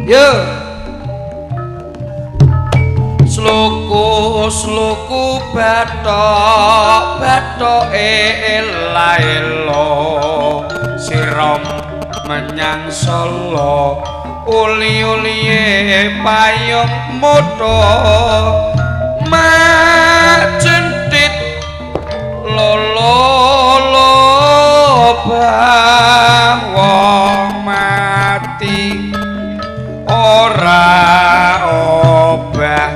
Yo sluku bathok elaelo sirom menyang Solo uli-uliye payung moto macentit lolo bawang mati ora obah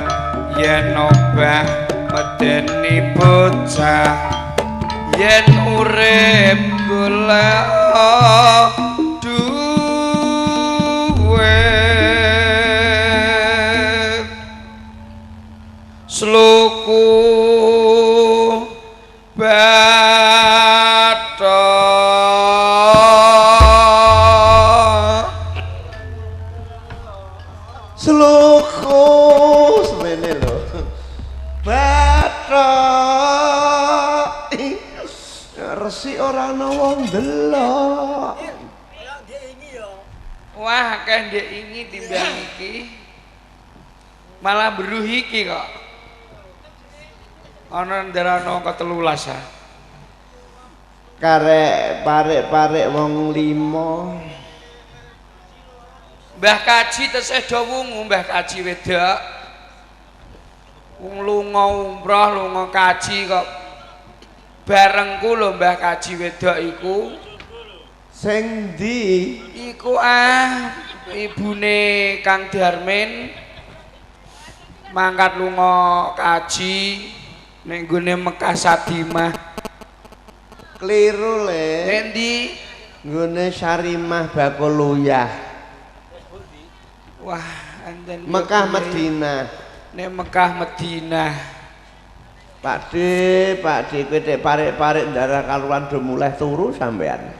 yen obah medeni bocah yen urip golek duwe sluku semene lho bathok resik ora ana wong delok wah akeh ndek ingi timbang iki malah beruh iki kok ana ndarana ke-13 ah karek parek-parek wong 5 Mbah Kaji tesih do wungu Mbah Kaji wedok wong lunga umroh lunga kaji kok barengku lho Mbah Kaji wedok iku sing ndi iku ibune Kang Darmin mangkat lunga kaji ning gone Mekah Sadimah kliru le endi nggone Sarimah Bakuluyah wah anten Mekah Madinah nek Mekah Madinah Pak De kowe tek parek-parek ndara kaluan do mulai turu sampean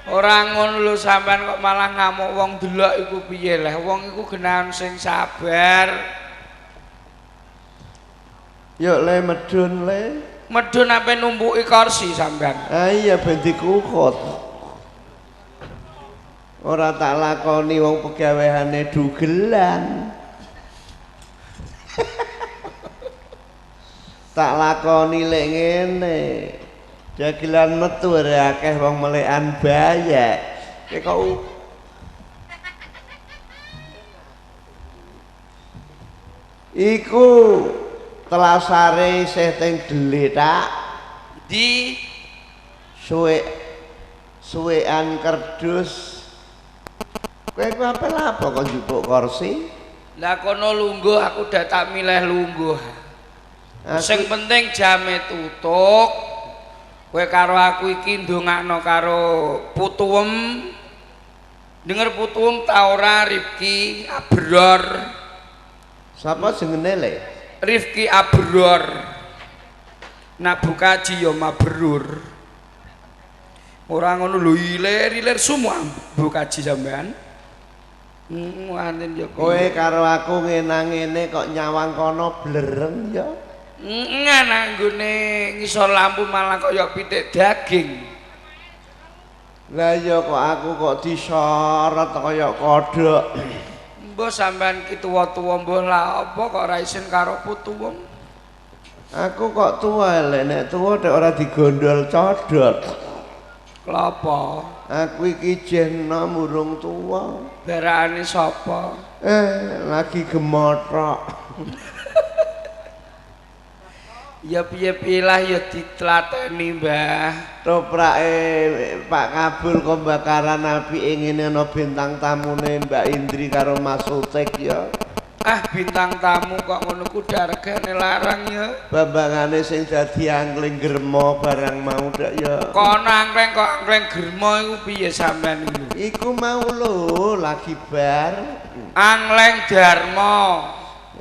ora ngono lho sampean kok malah ngamuk wong delok iku piye lah wong iku genahan sing sabar yuk le medun ape numpuki kursi sampean iya ben dikukut ora tak lakoni wong pegaweane dugelan tak lakoni lek ngene dagelan metu akeh wong melekan bayek kok iku telasare isih teng deletak di suwekan kerdus kowe apa lapo kok njupuk kursi lah kono lungguh aku dak tak milih lungguh sing penting jame tutuk kowe karo aku iki ndongakno karo putuwem denger putuwem ta ora Rifki Abror sapa jenenge le Rifki Abror nak bukaji ya mabrur ora ngono lho ilir semua bukaji sampean anten yo kowe karo aku ngene kok nyawang kono blereng ya nang nggone ngisor lampu malah kaya pitik daging lah ya kok aku kok disorot kaya kodhok mbah sampean ki tuwa-tuwa mbah lah apa kok ora isin karo putu wong aku kok tuwa lek nek tuwa nek ora digondol codot Lapa? Aku iki jeno murung tuwa. Barakane sapa? Lagi gemotrok. Ya piye-piye lah ya ditlateni, Mbah. Toprake Pak Kabul pembakaran api ngene ana bintang tamune Mbak Indri karo Mas Utek ya. Ah bintang tamu kok ngono ku dargane larang ya. Bambangane sing dadi angling germo barang mau dak ya. Kono angling germo iku piye sampean iku? Iku mau lho lagi bar. Angling Darmo.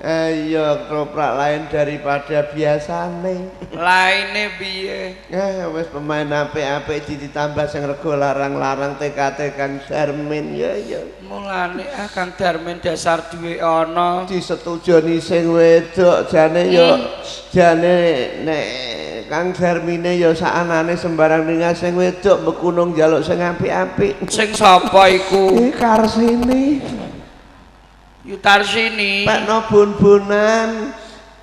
Iya, toprak lain daripada biasane. Laine piye? Wis pemain apik-apik ditambah sing rego larang-larang TKT Kang Darmin ya ya. Mulane Kang Darmin dasar duwe ana Disetujoni sing wedok jane yo jane nek Kang Darmine ya sakanane sembarang ningal sing wedok bekunung njaluk sing apik-apik. Sing sapa iku? Karsini. Yutarsini. Pak no bun-bunan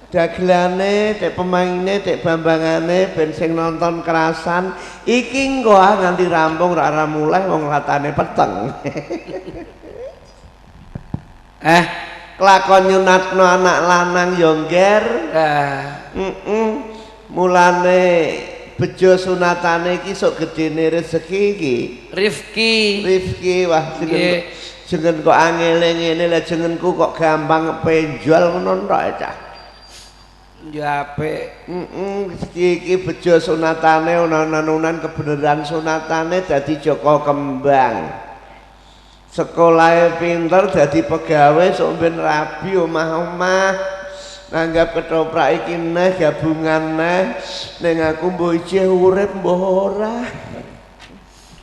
dagelane, dek pemainnya, dek bambangane, ben sing nonton kerasan. Iki engko nganti rampung ora mulai wong latane peteng. Kelakon nyunatno anak lanang yo ngger. Mulane bejo sunatane iki sok gedene rezeki iki. Rifki wah jengen kok angele ngene lah jengenku kok gampang penjual ngono tok cah. Ya apik. Iki bejo sunatane unan kebenaran sunatane dadi Joko Kembang. Sekolahe pinter dadi pegawai sok ben rabi omah-omah. Nanggap ketoprak iki neh gabungan neh ning aku mbok isih urip mbok ora.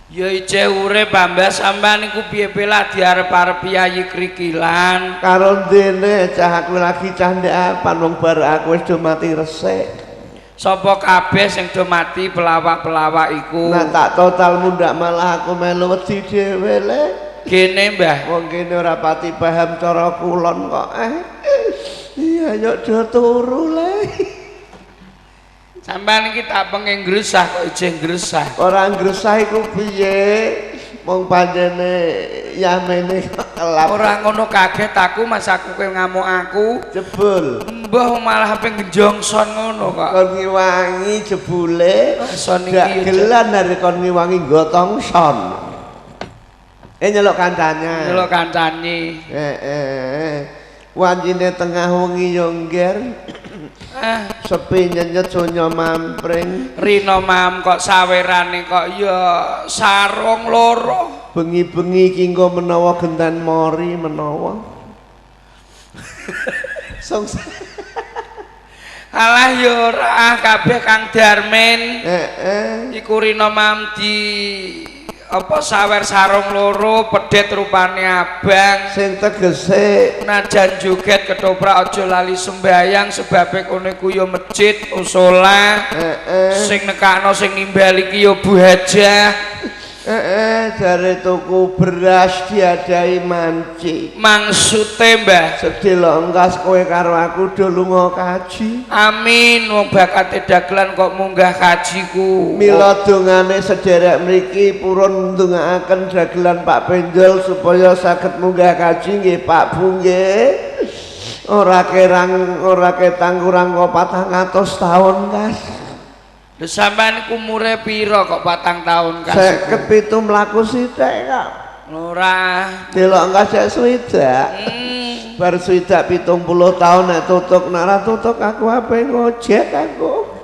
Ya ijeh urip Mbah sampean iku piye-piye lah diarep-arep Yayi Krikilan. Karo dene cah aku lagi cah ndekan wong bar aku wis do mati resik. Sapa kabeh sing do mati pelawak-pelawak iku? Nah tak total mundak malah aku melu wedi dhewe le. Kene Mbah. Wong kene ora pati paham cara kulon kok. Iya yo do turu le. Sampeyan iki tak pengen gresah kok ijeh gresah. Ora gresah iku piye? Wong panjene yamene kelap. Ora ngono kaget aku mas aku kowe ngamuk aku. Jebul. Mbah malah pengen ngjongson ngono kok. Kon ngiwangi jebule. Son iki gak gelan dari kon ngiwangi gotong son. Nyeluk kancane. Nyeluk kancane. Wanjine tengah wengi yo ngger. Sepi nyenyet donya mampring. Rino mam kok sawerane kok ya sarung loro. Bengi-bengi iki engko menawa gendan mori menawa. Alah ya ora kabeh Kang Darmin. Iku Rino mam di apa sawer sarung loro pedet rupane abang sing tegese najan joget ketoprak aja lali sembayang sebabe kono iku ya masjid musala sing nekakno sing nimbal iki ya Bu Hajah jare tuku beras diadai manci maksude Mbah sedelo engkas kowe karo aku do lunga kaji amin wong bakate dagelan kok munggah kajiku mila dongane sederek mriki purun ndongaaken dagelan Pak Penjol supaya saged munggah kaji nggih Pak Bu nggih ora ketang kurang kok 400 tahun Kas. Lha sampean iku umure pira kok 4 tahun Kas? 57 mlaku sithik kok. Ora. Delok engkas sik swidak. Bar swidak 70 tahun nek tutuk nek ora tutuk aku ape ngojek aku.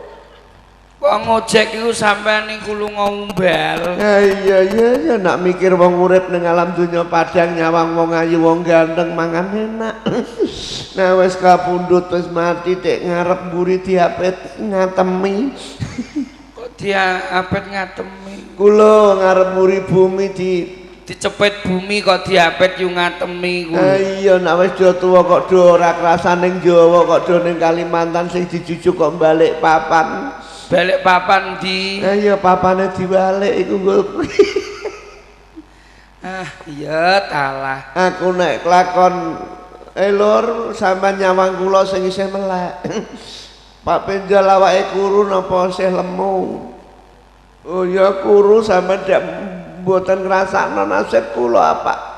Kok ngojek iku sampean iku lunga umbal. Iya nak mikir wong urip ning alam donya padang nyawang wong ayu wong ganteng mangan enak. Nah wis kapundhut wis mati tek ngarep mburi diapet ngatemi. Kok diapet ngatemi? Kula ngarep mburi bumi dicepet bumi kok diapet yu ngatemi ku. Iya nek wis do tuwa kok do ora krasan ning Jawa kok do ning Kalimantan sing dijujuk kok balik papan. Balik papan di. Iya papane diwalik iku nggo. Iya talah. Aku nek kelakon lur sampean nyawang kula sing isih melek. Pak Penjol awake kuru napa isih lemu? Oh ya kuru sampean ndak mboten ngrasakno nasib kula apa.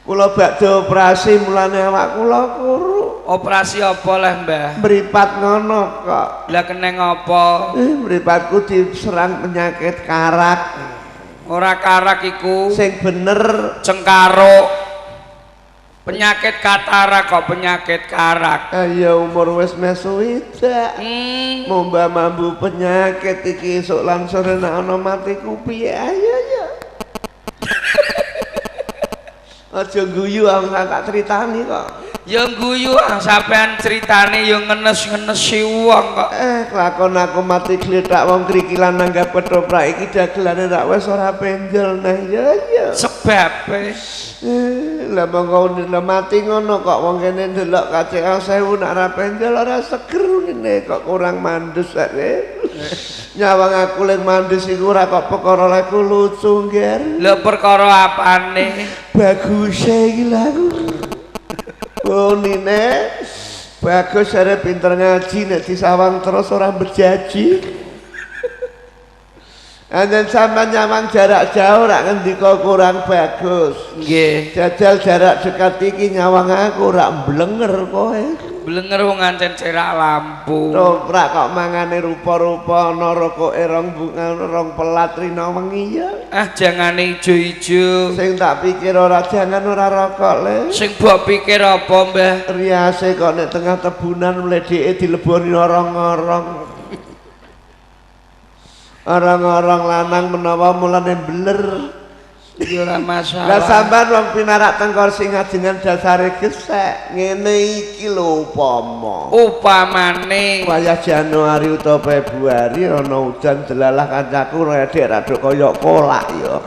Kula badhe operasi mulane awak kula kuru. Operasi apa lah Mbah? Mripat ngono kok. Lah keneng apa? Mripatku diserang penyakit karak. Ora karak iku. Sing bener cengkaruk. Penyakit katarak kok penyakit karak. Ayo umur wis mesu ida. Momba mambu penyakit iki esuk lan sore nek ana matiku piye ayo ya. Aja guyu aku tak critani kok. Ya guyu sampean critane ya ngenes-ngenesi wong kok. Kelakon aku mati gledak wong krikilan nanggap ketoprak iki dagelane rak wis ora penjel nah ya ya. Sebabe lah mongko mati ngono kok wong kene ndelok kacek 1000 nek ora penjel ora seger ngene kok kurang mandus ae. Nyawang aku lek mandus iku ora kok perkara leku lucu ngger. Lho perkara apane? Bagus iki lho aku. Oh nine bagus jare pinter ngaji nek disawang terus ora berjaji. Anjen sampean nyawang jarak jauh rak ngendika kurang bagus. Nggih. Jajal jarak dekat iki nyawang aku ora mblenger kowe. Blenger wong ngancen cerak lampu. Toprak kok mangane rupa-rupa ana rokoke rong pelat rina wengi ya. Jangane ijo-ijo. Sing tak pikir ora jangan ora rokok le. Sing mbok pikir apa, Mbah? Riase kok nek tengah tebunan mledeke dileboni orang-orang. Orang-orang lanang menawa mulane beler. Ya ora masalah. Lah sampean wong pinarak teng kursi ngajengan dasare gesek. Ngene iki lho upamane wayah Januari utawa Februari ana udan delalah kancaku redek rada kaya kolak ya.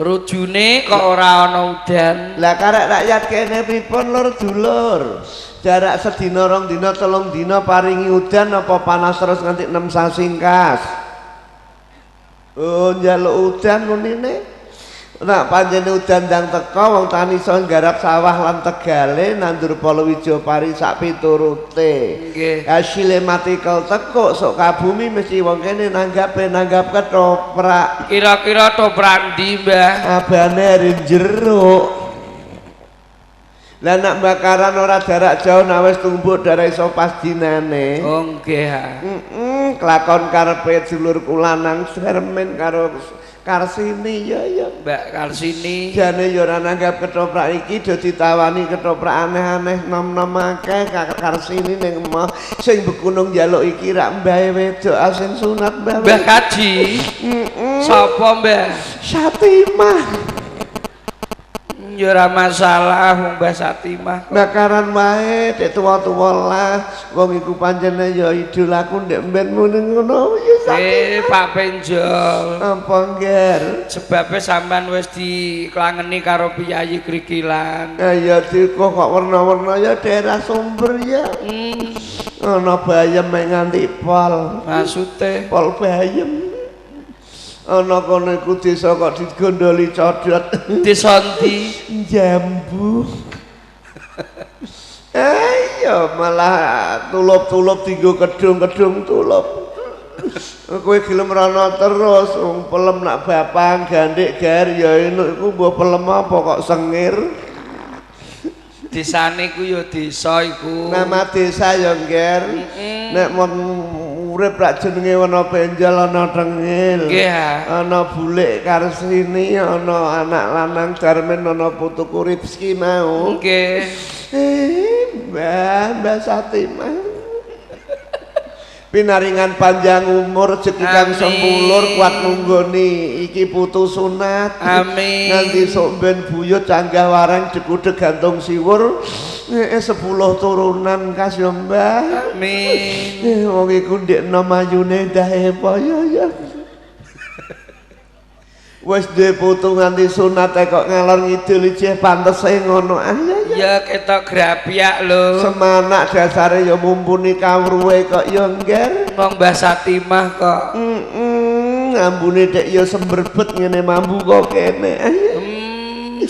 Rujune kok ora ana udan. Lah karek rakyat kene pripun lur dulur? Jarak sedina rong dina telung dina paringi udan apa panas terus nganti 6 sasingkas? Oh njaluk udan menine. Nak panjene udan ndang teka wong tani iso nggarap sawah lan tegale nandur palawija pari sak piturute. Nggih. Hasile mati kel tekuk sok kabumi mesti wong kene nanggap ketoprak. Kira-kira toprak ndi, Mbah? Abane arin jeruk. Lah nak bakaran ora jarak jauh nak wis tumbuk darah iso pas dinane. Oh nggih. Kelakon karepe dulurku lanang sermen karo Karsini ya ya Mbak Karsini jane ya ora nanggap ketoprak iki do ditawani ketoprak aneh-aneh nom-nom akeh Karsini ning emah sing bekunung njaluk iki rak mbahe wedok sing sunat Mbah Kaji. Sapa Mbah? Satimah. Ya ora masalah wong Mbah Satimah. Bakaran wae dek tuwa-tuwa lah wong iku pancene ya idolaku ndek mben ngono ya Satimah. Pak Penjol. Apa ngger? Sebabe sampean wis diklangeni karo piyayi krikilan. Ya diko kok warna-warna ya daerah Sumber ya. Ana bayem mek nganti pol. Maksude pol bayem. Ana kono iku desa kok digondoli codot. Desa ndi? Jambu. Ayo malah tulup-tulup dienggo kedung-kedung tulup. Kowe gelem rono terus wong pelem nak bapang gandhik gar ya iku mbok pelem apa kok sengir. Desane ku ya desa iku. Nama desa ya ngger. Nek mon urip rak jenenge ana Penjol ana Tengil. Nggih. Ana Bulik Karsini, ana anak lanang Darmen, ana putuku Rizki mau. Nggih. Mbah Satimah. Pinaringan panjang umur rezeki kang sempulur kuat nunggoni iki putu sunat. Amin. Nganti sok ben buyut canggah wareng degudeg gantung siwur 10 turunan kas yo Mbah. Amin. Wong iku ndek enom ayune dahe apa ya. Wis duwe putu nganti sunat kok ngalor ngidul ijeh pantese ngono ya ketok grapyak lho. Semanak dasare ya mumpuni kawruhe kok ya ngger. Wong Mbah Satimah kok. Ambune dek ya semberbet ngene mambu kok kene.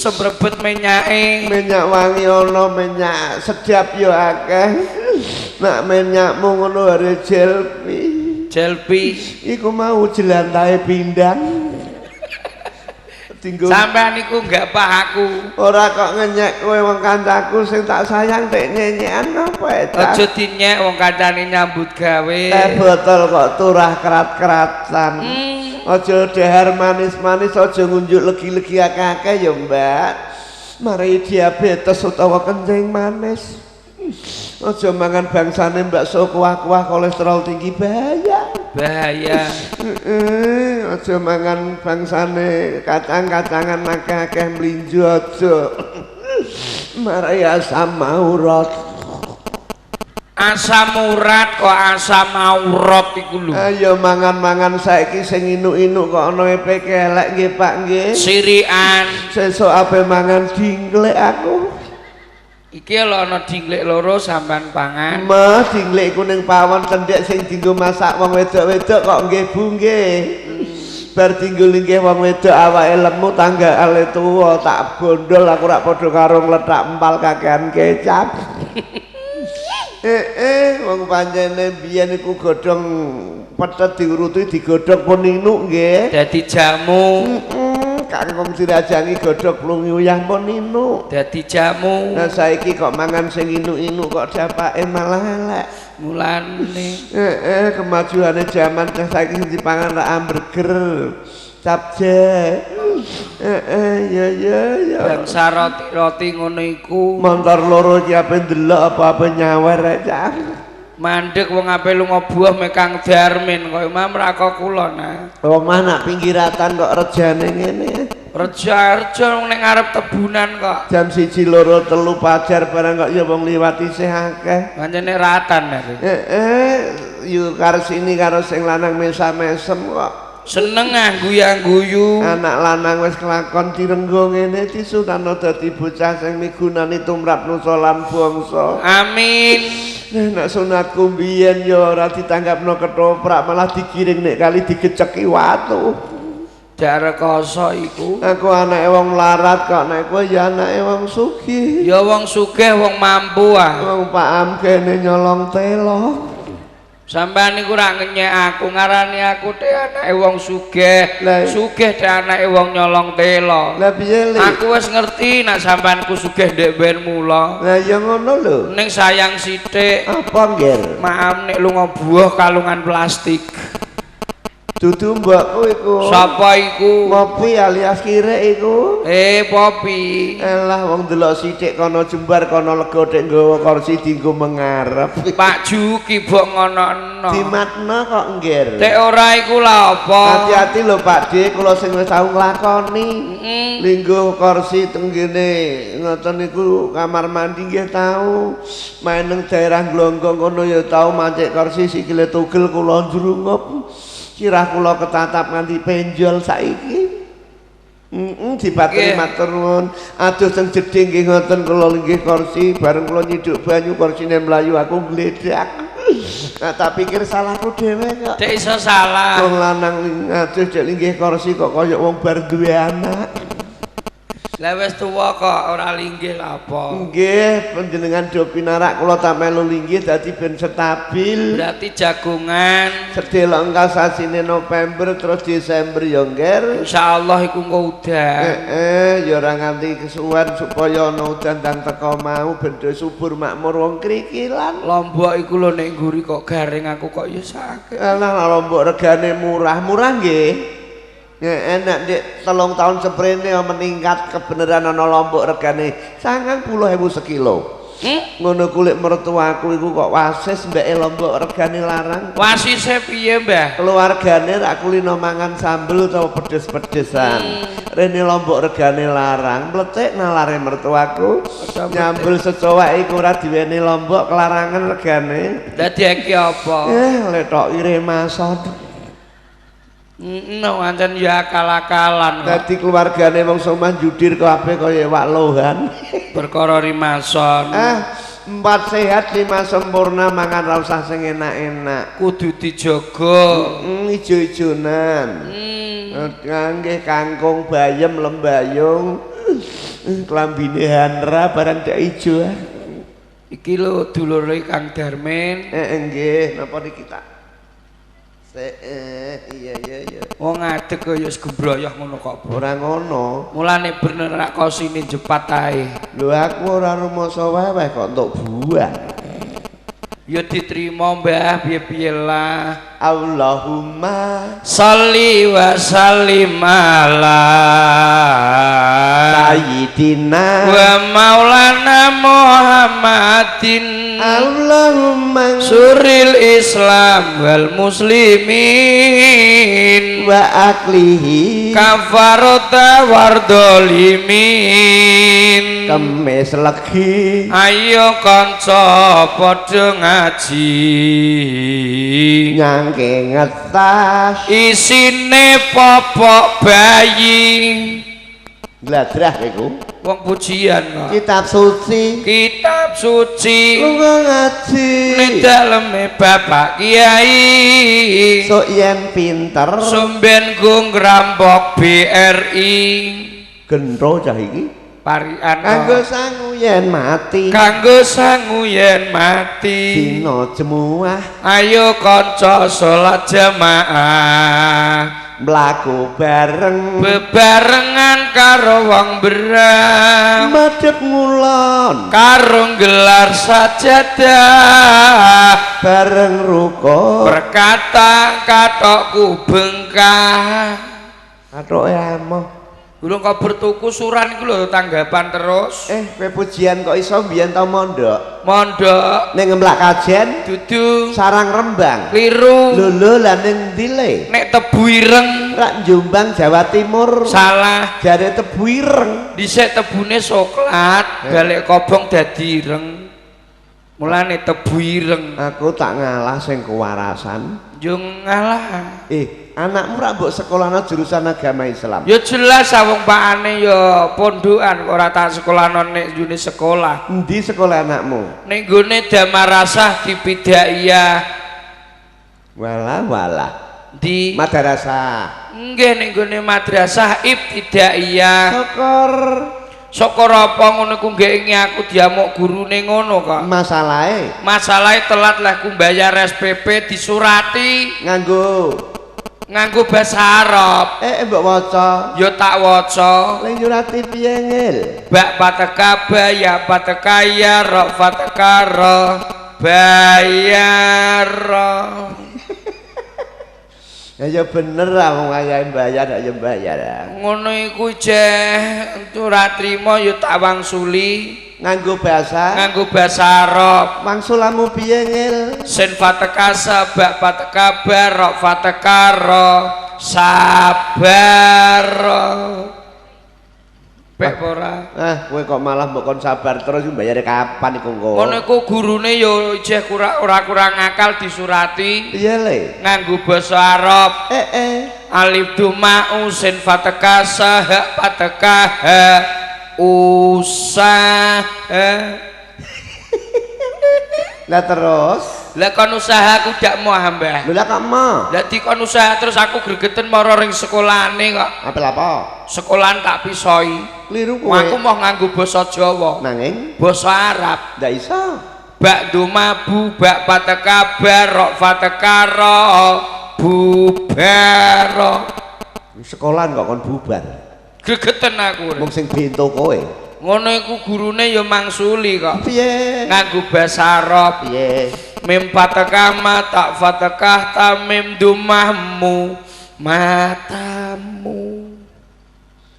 Semberbet menyake. Minyak wangi ana, minyak sedap ya akeh. Nak minyakmu ngono are jelpi. Jelpi Iku mau jelantahe pindang. Dinggo sampean niku enggak pah aku. ora kok ngenyek kowe wong kancaku sing tak sayang tek nyenyekan apa Aja dinyek wong kancane nyambut gawe. teh botol kok turah kerat-keratan. Aja dahar manis-manis, aja ngunjuk legi-legi akeh-akeh ya, Mbak. Mari diabetes utawa kencing manis. Aja mangan bangsane bakso kuah-kuah kolesterol tinggi bahaya. Bahaya. Aja mangan bangsane kacang-kacangan akeh-akeh mlinjo aja. Mari asam aurat. Asam urat kok asam aurat iku lho. Ayo mangan-mangan saiki sing inuk-inuk kok ana epe kelek nggih Pak nggih. Sirian. Sesuk ape mangan dinglek aku. Iki lho ana dinglek loro sampean pangan. Mah dinglek kuning pawon cendhek sing dienggo masak wong wedok-wedok kok nggih Bu nggih. Bar dienggo linggih wong wedok awake lemu tanggale tuwa tak bondol aku rak padha karo ngletak empal kakehan kecap. Wong pancene biyen iku godhong pethet diuruti digodhog pun inuk nggih. Dadi jamu. Kangkung dirajangi godhog plunguyah pun inuk. Dadi jamu. Nah saiki kok mangan sing inuk-inuk kok dapake malah elek. Mulane Kemajuane jaman saiki sing dipangan rak hamburger, capcay. Ya. bangsa roti-roti ngono iku. Montor loro iki ape ndelok apa-apa nyawer rek cah. Mandek wong ape lunga buah me Kang Darmin kok Imam Rako kula nah. Omah nak pinggiratan kok rejane ngene. Reja-reja ning ngarep tebunan kok. Jam 1 2 3 pajar barang kok ya wong liwat isih akeh. Pancene ratan iki. Yuk karo sini karo sing lanang mesam-mesem kok. Seneng nganggu-angguyu. Anak lanang wis kelakon direnggo ngene disunano dadi bocah sing migunani tumrap nusa lan bangsa. Amin. Nek sunatku mbiyen ya ora ditanggapno ketoprak malah digiring nek kali digeceki watu. Dak rekoso iku. Aku anake wong larat kok nek kowe ya anake wong sugih. Ya wong sugih wong mampu ah. Wong Pak Am kene nyolong telo. Sampeyan niku ra ngenyek aku ngarani aku te anake wong sugih. Sugih te anake wong nyolong telo. Lah piye Le? Aku wis ngerti nek sampeanku sugih ndek ben mula. Lah ya ngono lho. Ning sayang sithik. Apa nggih? Maaf nek lunga buah kalungan plastik. Dudu mbokku iku. Sapa iku? Ngopi alias kirek iku. Popi. Elah wong delok sithik kono jembar kono lega tek nggawa kursi dienggo mengarep. Pak Juki bok ngono-ono. Dimatno kok nggir. Tek ora iku lha apa? Hati-hati lho Pak D, kula sing wis tau nglakoni. Linggo kursi tenggene ngoten niku kamar mandi nggih tau. Main nang daerah Glonggong kono ya tau mancik kursi sikile tugel kula njrungup. Cirah kula ketatap nganti penjol saiki. Dipatri matur nuwun. Aduh teng jeding nggih ngoten kula linggih kursi bareng kula nyiduk banyu kursine mlayu aku gledak. Nah, tak pikir salahku dhewe kok. Dek iso salah. Wong lanang aduh dek linggih kursi kok kaya wong bar duwe anak. Lah wis tuwa kok ora linggih lha apa? Nggih, panjenengan do pinarak kula tak melu linggih dadi ben stabil. Berarti jagungan. Sedelok engka sasine November terus Desember ya nggih. Insyaallah iku engko udan. Ya ora nganti kesuwen supaya ana udan dan teko mau ben subur makmur wong krikilan. Lombok iku lho nek ngguri kok garing aku kok ya sakit. Alah Lombok regane murah nggih. Ya enak Dik, 3 tahun seprene meningkat kebenaran ana Lombok regane 90.000 sekilo. Ngono kulit mertuaku iku kok wasis mbake Lombok regane larang. Wasise piye, Mbah? Keluargane tak kulino mangan sambel utawa pedes-pedesan. Rene Lombok regane larang, mletik nalare mertuaku. Nyambel secowa iku ora diweni Lombok kelarangan regane. Dadi iki apa? Letoki remason. No, ancen ya akal-akalan kok. Dadi keluargane wong somah judir kabeh kaya Wak Lohan. Perkara rimason. 4 sehat 5 sempurna mangan ra usah sing enak-enak. Kudu dijaga. Ijo-ijonan. Nggih kangkung bayem lembayung. Klambine Handra barang dak ijo. Iki lho dulure Kang Darmin. Nggih, napa niki tak Iya. Wong ngadeg kok ya gebroyoh ngono kok. Ora ngono. Mulane bener rak kosine jepat ae. Lho aku ora rumoso wae kok entuk buah. Ya diterima Mbah piye-piye lah. Allahumma sholli wa sallim ala sayyidina wa maulana Muhammadin Allahumma suril Islam wal muslimin wa aklihi kafarota wardolimin kemis legi ayo kanca padha ngaji nyangke ngetas isine popok bayi gladrah iku wong pujian kok kitab suci lunga ngaji ning daleme Bapak Kiai sok yen pinter sumben go ngrampok BRI gendro cah iki parian kanggo sangu yen mati dina jemuah ayo kanca salat jamaah mlaku bareng bebarengan karo wong berang madhep ngulon karo gelar sajadah bareng rukuk berkata katokku bengkah katoke amoh Gulung kok bertuku suran iku lho tanggapan terus. kowe pujian kok iso mbiyen ta mondok? Mondok ning Ngemlak Kajen, dudu Sarang Rembang. Kliru. Lho lah ning ndi le? Nek Tebu Ireng. Rak Jombang Jawa Timur. Salah. Jare Tebu Ireng. Dhisik tebune soklat, balik kobong dadi ireng. Mulane Tebu Ireng. Aku tak ngalah sing kewarasan. Yo ngalah. Anakmu rak mbok sekolahna jurusan agama Islam. Ya jelas wong pakane ya pondokan ora tak sekolahno nek june sekolah. Endi sekolah anakmu? Ning gone Damarasah di Bidaiyah. Walah. Di madrasah. Nggih ning gone madrasah Ibtidaiyah. Syukur apa ngono ku nggih ingi aku diamuk gurune ngono kok. Masalahe telat lah ku bayar SPP disurati nganggo basa Arab. Mbok waca. Ya tak waca. Ning nyurati piye ngil? Bak patekaba ya patekaya ra fatekara bayar. Ya bener lah wong ayahe bayar ya bayar. Ngono iku jeh ora trimo ya tak wangsuli nganggo basa Arab. Wangsulamu piye ngil? Sin fatekasa bak patekabar ra fatekara sabar. Pek ora. Kowe kok malah mbok kon sabar terus mbayare kapan iku engko? Ngono iku gurune ya ijeh ora kurang akal disurati. Iya le. Nganggo basa Arab. Alif dumau sin fatakasa ha patakaha usaha. Lah terus lah kon usaha aku dak mau hambah. Lah kok mau? Lah dikon usaha terus aku gregeten mara ring sekolahane kok. Apel apa? Sekolahan tak pisoi. Kliru kowe. Aku mau nganggo basa Jawa. Nanging basa Arab ndak iso. Bak dumabu bak patakabar ra fatakara bubar. Sekolahan kok kon bubar. Gregeten aku. Wong sing bento kowe. Ngono iku gurune ya mangsuli kok. Piye? Nganggo basa Arab. Piye? Mim fatakama tak fatakah tamim dumahmu matamu.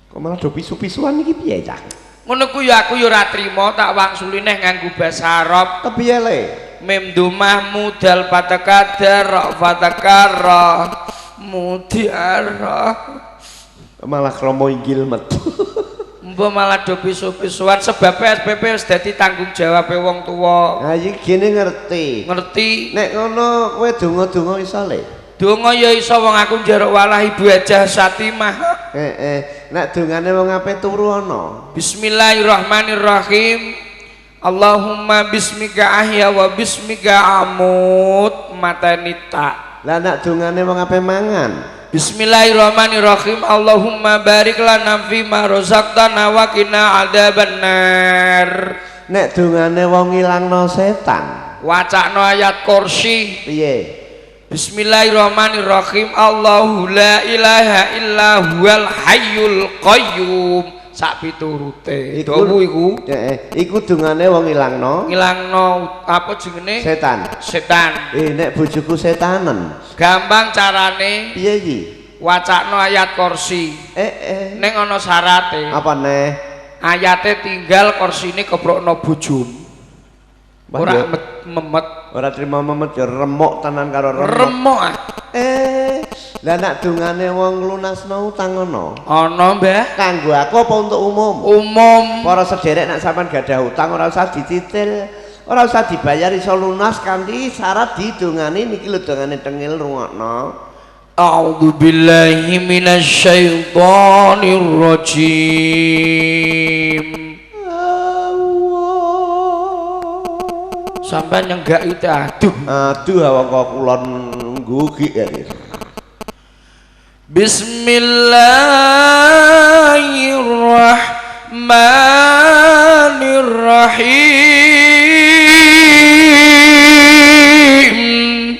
Kok malah do pisu-pisuan iki piye, Cak? Ngono ku ya aku ya ora trima tak wangsuli neh nganggo basa Arab. Kepiye le? Mim dumahmu dal fatakadar fatakara mudiara. Malah kromo inggil metu. Mbok malah do pisu-pisuan sebab SPP wis dadi tanggung jawab wong tuwa. Ha iki gene ngerti. Ngerti. Nek ngono kowe donga-donga iso le. Donga ya iso wong aku njaluk walah Ibu Hajah Satimah. Nek dongane wong ape turu ana. Bismillahirrahmanirrahim. Allahumma bismika ahya wa bismika amut matanita. Lah nek dongane wong ape mangan. Bismillahirrahmanirrahim. Allahumma barik lana fima razaqtana wa qina adzabannar. Nek dongane wong ilangno setan, wacana ayat kursi. Piye? Bismillahirrahmanirrahim. Allahu la ilaha illa huwal hayyul qayyum. Sak piturute. Dawu iku. Heeh, iku dungane wong ilangno. Ngilangno apa jenenge? Setan. Setan. Nek bojoku setanen. Gampang carane. Piye iki? Wacakno ayat kursi. Ning ana syarate. Apa neh? Ayate tinggal kursine keprokno bojomu. Ora memet. Ora trimo memet ya remuk tenan karo remuk. Remuk. Lah nek dungane wong lunasno utang ngono. Ana, Mbah. Kanggo aku apa untuk umum? Umum. Para sederek nek sampean gadah utang ora usah dicicil, ora usah dibayar iso lunas kanthi syarat didongani niki lho dongane tengil rungokno. A'udzu billahi minasyaitonir rajim. Sampai nyenggak itu aduh awak kok kulon nggugik ya. Bismillahirrahmanirrahim.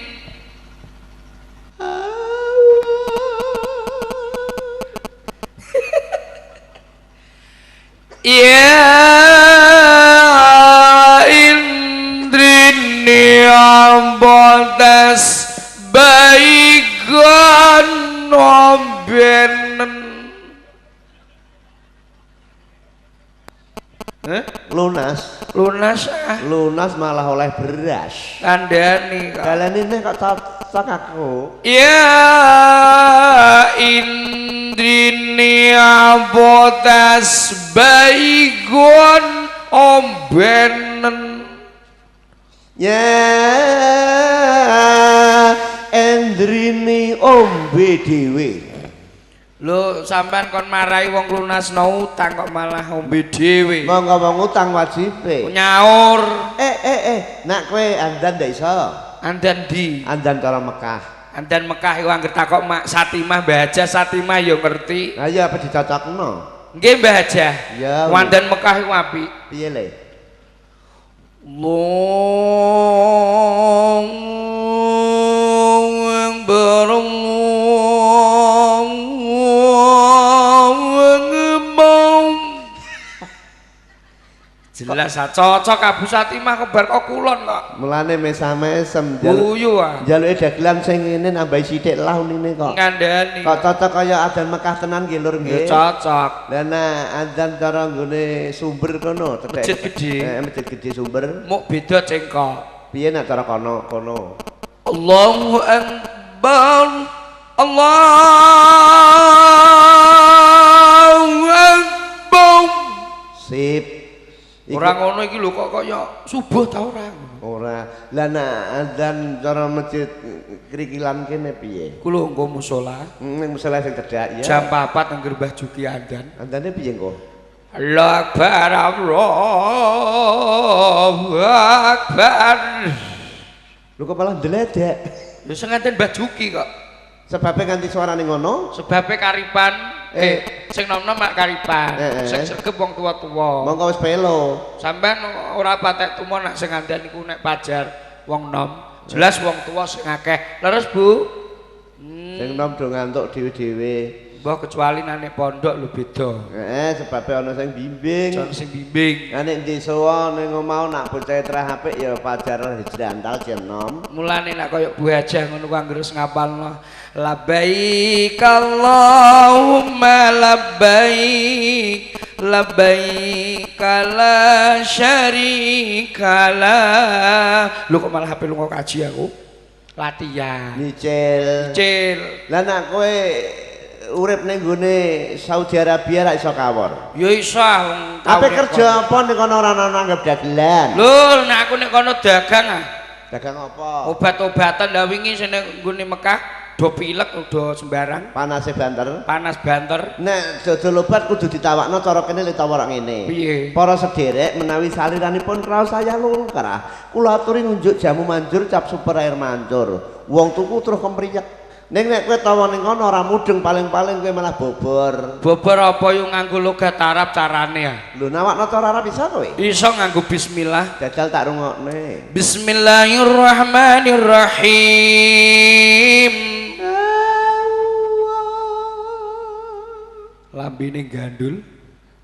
Ya ambotas baikan nombenen lunas malah oleh beras kandhani dalane nek kok cocok aku ya indrini ambotas baikan ombenen. Ya endrini ombe dhewe. Lho sampean kon marahi wong lunasno utang kok malah ombe dhewe. Monggo wong utang wajibe. Nyaur. Nak kowe andan ndak iso. Andan di? Andan cara Mekah. Andan Mekah iku anggere takok Mak Satimah Mbah Haja Satimah ya ngerti. Lah ya apa dicocokno? Nggih Mbah Haja. Ya. Wandan Mekah iku apik. Piye le? Jelas cocok Abu Satimah kebar kok kulon kok. Mulane mesam-mesem guyu ah. Jaluke dagelan sing ngene nambahi sithik launine kok. Ngandani. Kok cocok kaya adzan Mekah tenan nggih Lur nggih. Cocok. Lah nek adzan cara nggone sumber kono cedhek. Masjid gedhe. Masjid gedhe sumber. Muk beda cengkok. Piye nek cara kono? Allahu Akbar. Allahu Akbar. Sip. Ora ngono iki lho kok kaya subuh ta ora? Ora. Lah nek adzan cara masjid krikilan kene piye? Ku lho engko musala. Ning musala sing cedhak ya. Jam 4 angger Mbah Juki adzan. Adzane piye engko? Allahu Akbar. Allahu Akbar. Lho kok malah ndledek. Lho sing nganten Mbah Juki kok. Sebabnya nganti suarane ngono? Sebabnya karipan sing nom-nom mak karipan. Sing sregep wong tuwa-tuwa. Monggo wis pelo. Sampeyan ora patek tumo nak sing ngandan iku nek pajar wong nom. Jelas wong tuwa sing akeh. Leres Bu? Sing nom do ngantuk dhewe-dhewe. Mbah kecuali nane pondok lho beda. Sebabnya ana sing bimbing. Jon sing bimbing. Nek desa ning omah nak bocah trah apik ya pajar hijrantal jam 6. Mulane nek koyo Bu Hajah ngono ku anggere ngapalno labbaik Allahumma labbaik labbaik la syarika lah. Lho kok malah HP lunga kaji aku. Latihan. Nyicil. Lah nek kowe urip ning gone Saudi Arabia ra iso kawor. Ya iso wong. Ape kerja apa ning kono ora ana anggap dagelan. Lho nek aku nek kono dagang ah. Dagang apa? Obat-obatan lah wingi sing ning gone Mekah do pilek do sembarang. Panase banter. Panas banter. Nek dodol obat kudu ditawakno cara kene ditawar ngene. Piye? Para sederek menawi saliranipun kraos saya lungkrah. Kula aturi nunjuk jamu manjur cap super air mancur. Wong tuku terus kempriyek. Ning nek kowe tawa ning kono ora mudeng paling-paling kowe malah bobor. Bobor apa yo nganggo logat Arab carane ya? Lho nawakno cara Arab bisa kowe? Iso nganggo bismillah. Jajal tak rungokne. Bismillahirrahmanirrahim. Lambene gandul.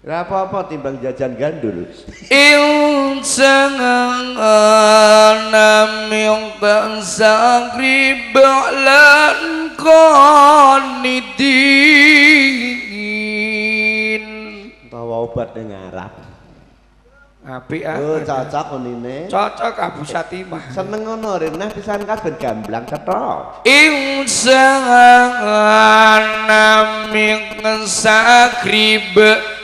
Ora apa-apa timbang jajan gandul. Insan anam yang tansagri ba'lan qanidin. Tawa obat ning Arab. Apik Oh cocok unine. Cocok Abu Satimah. Seneng ngono renah pisan kabeh gamblang cetha. Insan anam yang tansagri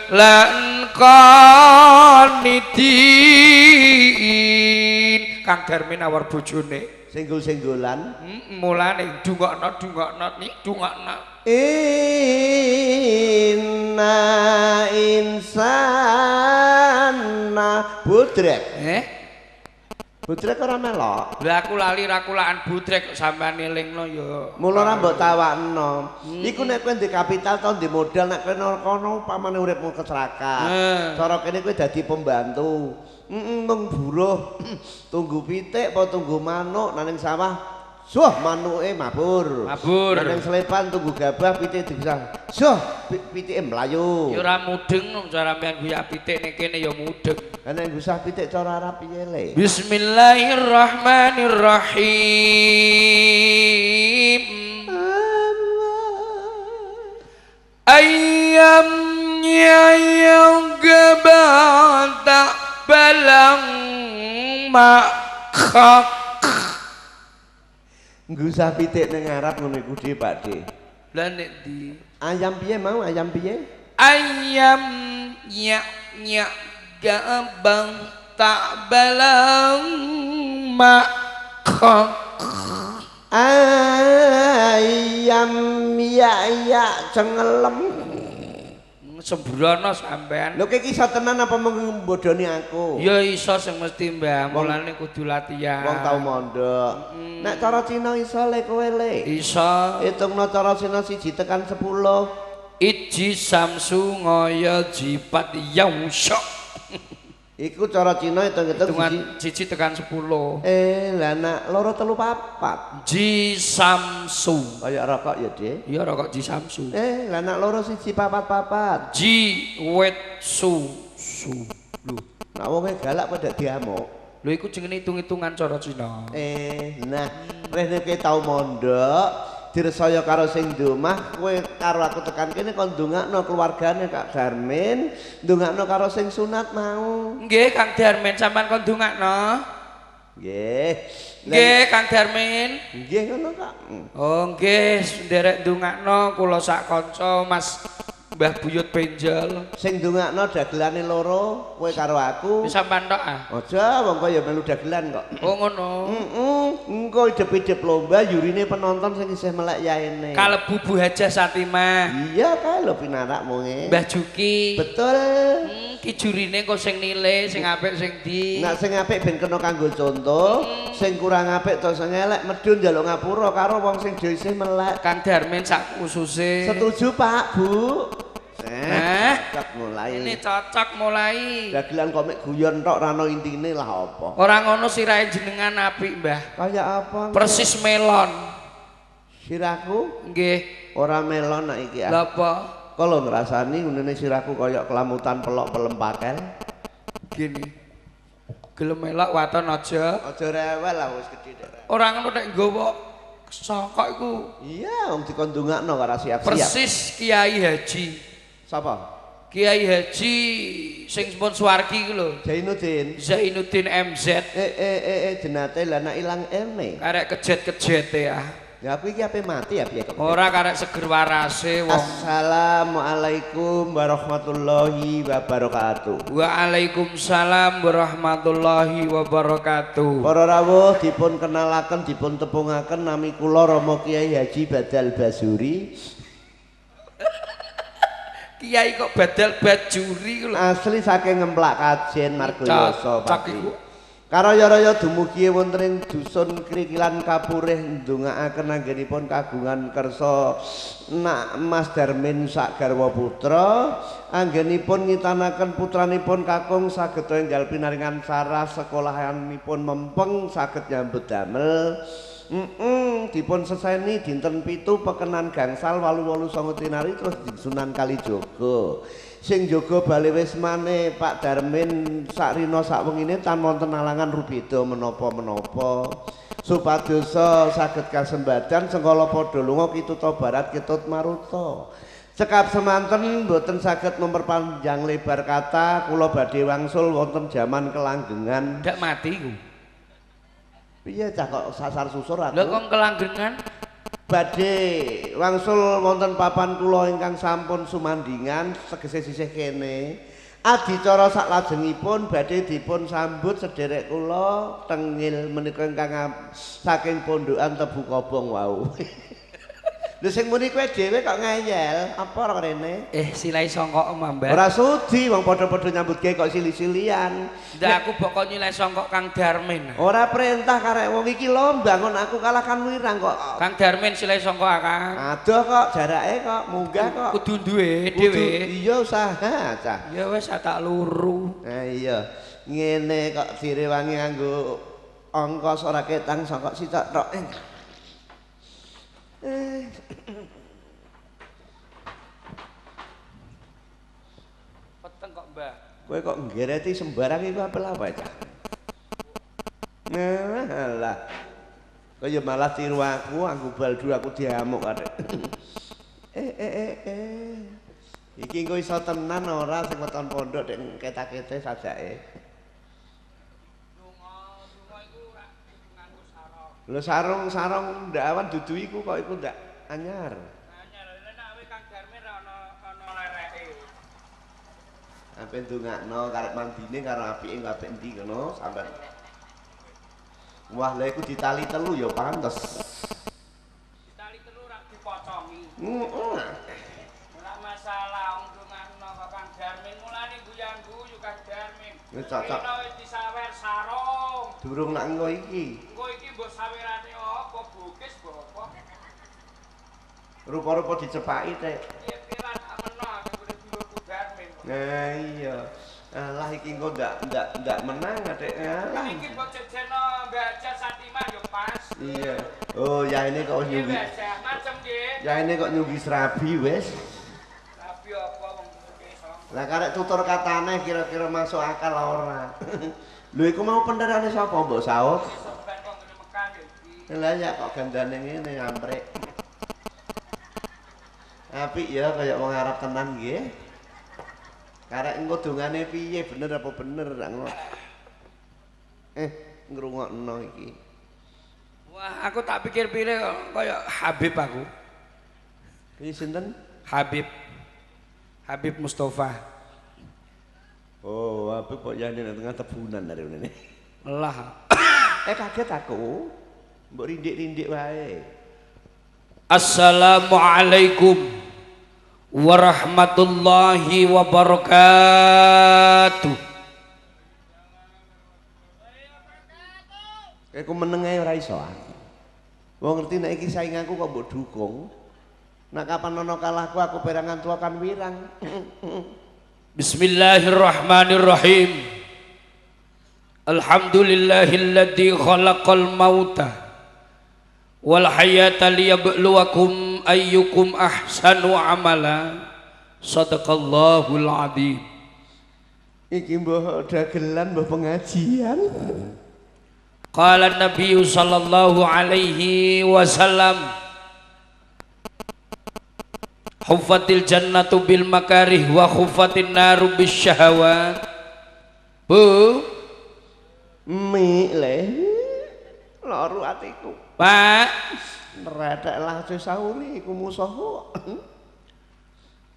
lan qanidin. Kang Darmin awar bojone Senggol-senggolan mulane dungokno nik dungokno inna insana budrek budrek ora melok lha aku lali ra kulaan budrek kok sampean elingno ya mula ora mbok tawakno iku nek kowe ndek kapital to ndek modal nek kono pamane uripmu kecelakaan cara kene kowe dadi pembantu mung buruh tunggu pitik apa tunggu manuk nang sawah suh manuke mabur nang selepan tunggu gabah pitik dipisah suh pitike mlayu ya ora mudeng cara sampean guyak pitik ning kene ya mudeng ana gusah pitik cara Arab piye le Bismillahirrahmanirrahim Ayam yang gebata balang makak gusah pitik ning Arab ngono iku dhe Pak De lha nek di ayam piye mau ayam piye ayam nyak gabang tak balang makak ayam ya cengelem sembrono sampean lho iki iso tenan apa mbodoni aku ya iso sing mesti mbah mulane kudu latihan wong tau mondok nek cara Cina iso le kowe le iso hitungno cara Cina 1 tekan 10 iji samsu ngoyo jipat yausho iku cara Cina hitung-hitung 1 tekan 10 lah nak 2 3 4 ji samsu kaya rokok ya De iya rokok ji samsu lah nak 2 1 4 4 ji wet su lho nak wong galak pada diamuk lho iku jenenge hitung-hitungan cara Cina nah rene ke tau mondok diresaya karo sing domah kowe karo aku tekan kene kon ndongakno keluargane Kak Darmin ndongakno karo sing sunat mau nggih Kang Darmin sampean kon ndongakno nggih Kang Darmin nggih ngono Kak oh nggih nderek ndongakno kula sak kanca Mas Mbah Buyut Penjol sing ndongakno dagelane loro kowe karo aku wis sampean tok ah aja wong kowe ya melu dagelan kok oh ngono engko idep-idep lomba yurine penonton sing isih melek yaene kalebu Bu Hajah Satimah iya kae lho pinarakmu Mbah Juki betul ki jurine kok sing nilai sing apik sing di nek sing apik ben kena kanggo contoh sing kurang apik to sing elek medun njaluk ngapura karo wong sing dhewe isih melek Kang Darmin sak khususé setuju Pak Bu cocok mulai ini cocok mulai dagelan komik guyon tok rano intine lah apa orang ngono sirahe jenengan apik Mbah kaya apa persis melon sirahku nggih ora melon nek iki lha apa kalau ngrasani ngene sirahku kaya kelamutan pelok pelempakel gini gelem melok waton aja rewel lah wis gedhe rewel ora ngono nek nggawa sangkok iku iya wong dikon ndongakno karo siap-siap persis Kiai Haji sapa Kiai Haji sing pun Suwargi iku lho Zainuddin MZ jenate lah nek ilang ene karek kejet-kejete ya ya aku iki ape mati ya piye kok ora karek seger warase wong Assalamualaikum warahmatullahi wabarakatuh Waalaikumsalam warahmatullahi wabarakatuh para rawuh dipun kenalaken dipun tepungaken nami kula Rama Kiai Haji Badal Basuri Kiai kok Badal Bajuri lho asli saking Ngemplak Kajen Margoyoso cak iku Karaya-raya dumugi wonten ing dusun Krikilan Kapurih ndongaaken anggenipun kagungan kersa Nak Mas Darmin sak garwa putra anggenipun ngitanaken putranipun kakung saged enggal pinaringan sarah sekolahanipun mempeng saged nyambut damel dipun seseni dinten 7 pekenan gangsal 889 tinari terus di Sunan Kalijaga. Sing jaga bali wis maneh Pak Darmin sakrina sakwengine tan wonten alangan rubeda menapa-menapa supados saged kasembadan sengkala padha lunga kituta barat kitut maruta. Cekap semanten mboten saged memperpanjang lebar kata kula badhe wangsul wonten jaman kelanggengan. Ndak mati ku. Piye cah kok sasar susur aku? Lha kok kelanggengan? Badhe wangsul wonten papan kula ingkang sampun sumandingan tegese sisih kene. Adicara saklajengipun badhe dipun sambut sederek kula tengil menika ingkang saking pondokan Tebu Kobong wau. Lho sing muni kowe dhewe kok ngeyel, apa ora rene? Silai songkok Mbak. Ora sudi wong padha-padha nyambut gawe kok sili-silian. Ndak aku pokok nyilai songkok Kang Darmin. Ora perintah karek wong iki lho bangun aku kalahkan wirang kok. Kang Darmin silai songkok Kang. Adoh kok jarake kok munggah kok. Kudu duwe dhewe. Iya usaha cah. Ya wis tak luru. Iya. Ngene kok direwangi nganggo ongkos ora ketang songkok sitok tok. Peteng kok Mbah. Kowe kok nggereti sembarang iku apel apa cah? Nah lah. Kaya malah tiru aku baldu aku diamuk arek. Iki engko iso tenan ora sing weton pondok nek ketak-kete sajake. Lunga iku ora nganggo sarung. Lho sarung ndak awan dudu iku kok iku ndak anyar. Anyar lha nek kowe Kang Darmin ra ono lereke. Ape ndongakno karep mandine karo apike apik endi ngono sampean. Wah, lha iku ditali telu ya pantes. Ditali telu ora dipocongi. Ora masalah undungane kok Kang Darmin mulane guyang-guyu Kang Darmin. Wis cocok. Wis disawer sarung. Durung nak engko iki. Engko iki mbok sawerane apa bukis apa? Rupa-rupa dicepaki teh. Iya, piran ameno aku dulurku Darmin. Nah iya. Alah iki engko ndak menang adek. Alah iki mbok jejeno baca Satimah yo pas. Iya. Oh, ya ini kok nyugi. Macem nggih. Ya ini kok nyugi serabi wis. Serabi apa wong iso. Lah karek tutur katane kira-kira masuk akal ora. Lho iku mau penderane sapa mbok saut? Sampeyan kok ngene Mekah iki. Lah ya kok gandane ngene amprek. Apik ya kaya wong Arab tenan nggih. Karek engko dongane piye bener apa bener ngono. Ngrungokno iki. Wah, aku tak pikir-pikir kaya Habib aku. Iki sinten? Habib Mustafa. Oh, Habib kok yane nang tengah tebunan dari ngene. Lah. Kaget aku. Mbok rindik-rindik wae. Assalamualaikum warahmatullahi wabarakatuh. Aku meneng ae ora iso. Wong ngerti nek iki sainganku kok mbok dukung. Nek kapan ana kalahku aku perangan tua kan wirang. Bismillahirrahmanirrahim. Alhamdulillahilladzi khalaqal mauta wal hayata liyabluwakum ayyukum ahsanu amala. Shadaqallahul adzim. Iki mbah dagelan mbah pengajian. Qala Nabi sallallahu alaihi wasallam huffatil jannatu bil makarih wa khuffatin naru bis syahawat. Bu mi le loro atiku. Pak, nereteklah sesauri iku musuh.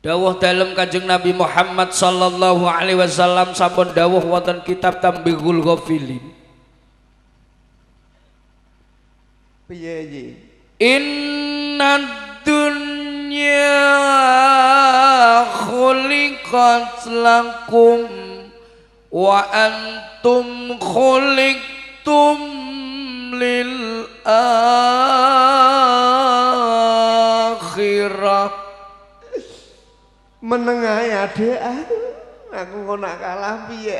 dawuh dalem Kanjeng Nabi Muhammad sallallahu alaihi wasallam sampun dawuh wonten kitab Tambihul Ghafilin. Piye iki? Inna dunya khuliqat lakum wa antum antum khuliqtum lil akhirah. Menengae adek aku kok nak kalah piye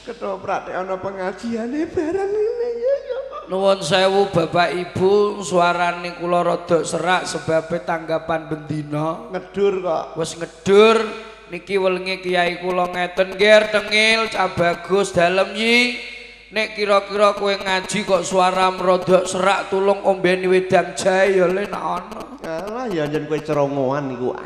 ketoprak ana pengajiane barang ngene ya. Nuwun sewu Bapak Ibu, suarane kula rada serak sebab tanggapan bendina. Ngedur kok. Wis ngedur niki welengi kiai kula ngeten nggih tengil Cak Bagus dalem yi. Nek kira-kira kowe ngaji kok suaram rada serak tulung ombeni wedang jahe ya le nek ana. Alah ya yen kowe cerongoan iku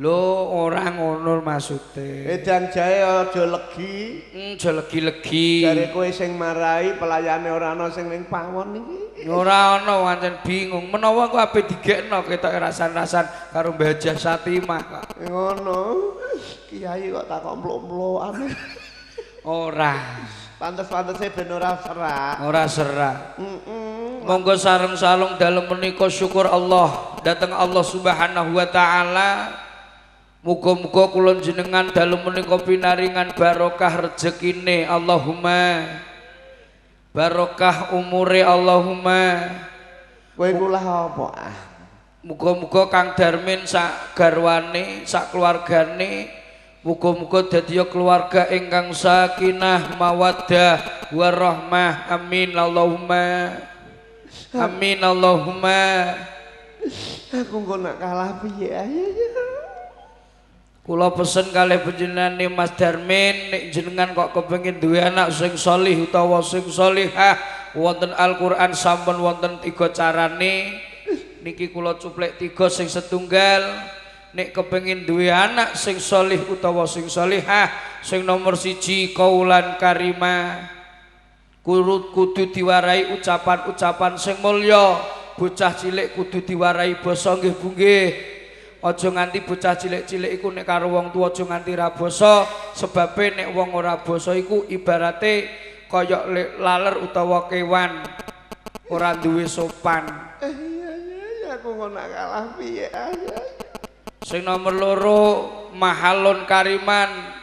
Lho ora ngono maksude. Wedang jahe aja legi. Aja legi-legi. Jare kowe sing marai pelayane ora ana sing ning pawon iki. Ora ana pancen bingung. Menawa kok ape digekno ketok rasan-rasan karo Mbah Hajah Satimah kok. Ngono. Kiai kok takok mluk-mlukan. Ora. Pantes-pantese ben ora serak. Ora serak. Monggo sareng-salung dalem menika syukur Allah dhateng Allah Subhanahu wa taala. Muga-muga kula jenengan dalem menika pinaringan barokah rezekine Allahumma. Barokah umure Allahumma. Kowe kulah apa Muga-muga Kang Darmin sak garwane, sak keluargane muga-muga dadi keluarga ingkang sakinah mawaddah warahmah. Amin Allahumma. Amin Allahumma. Aku kok nak kalah piye ayo. Kula pesen kalih panjenengane Mas Darmin nek jenengan kok kepengin duwe anak sing salih utawa sing salihah wonten Al-Qur'an sampun wonten 3 carane. Niki kula cuplek 3 sing setunggal. Nek kepengin duwe anak sing salih utawa sing salihah sing nomor 1 kaulan karimah. Kudu diwarai ucapan-ucapan sing mulya. Bocah cilik kudu diwarai basa nggih Bu nggih. Aja nganti bocah cilik-cilik iku nek karo wong tuwa aja nganti ra basa sebabe nek wong ora basa iku ibarate kaya laler utawa kewan ora duwe sopan. Iya aku kok nak kalah piye ayo. Sing nomor 2 mahalun kariman.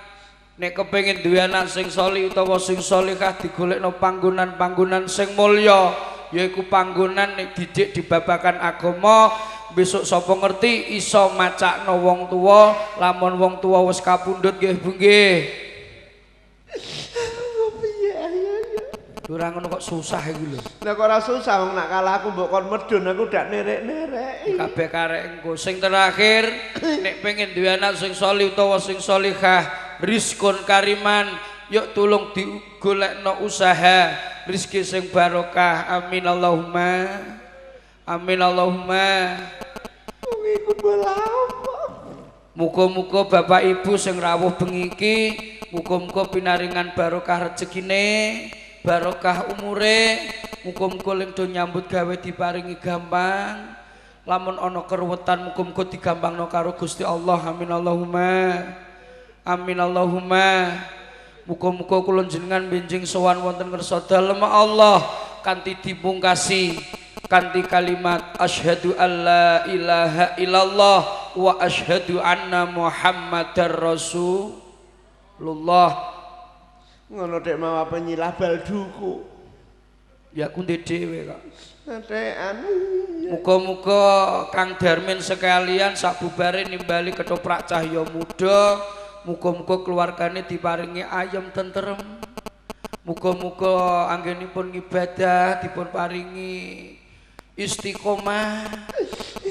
Nek kepengin duwe anak sing salih utawa sing salihah digolekno panggonan-panggonan sing mulya yaiku panggonan nek didik di babagan agama. Besok sapa ngerti iso macakno wong tuwa lamun wong tuwa wis kapundhut nggih Bu nggih. Piye ayo. Ora ngono kok susah iki lho. Nek ora susah wong nak kalah aku mbok kon medun aku dak nerek-nerek. Kabeh karek engko. Sing terakhir nek pengen duwe anak sing salih utawa sing salihah rizkun kariman yuk tulung digolekno usaha rezeki sing barokah. Amin Allahumma. Amin Allahumma. Ikut bola. Muga-muga Bapak Ibu sing rawuh bengi iki muga-muga pinaringan barokah rezekine, barokah umure, muga-muga ling do nyambut gawe diparingi gampang. Lamun ana keruwetan muga-muga digampangno karo Gusti Allah. Amin Allahumma. Amin Allahumma. Muga-muga kula jenengan benjing sowan wonten ngersa dalem Allah kanthi dipungkasi kanthi kalimat asyhadu alla ilaha illallah wa asyhadu anna muhammadar rasulullah. Ngono dek mau apa nyilah balduku. Ya aku dhewe kok. Dekan. Muga-muga Kang Darmin sekalian sabubare nimbali ketoprak cahya muda. Muga-muga keluargane diparingi ayem tentrem. Muga-muga anggenipun ibadah dipun paringi istiqomah.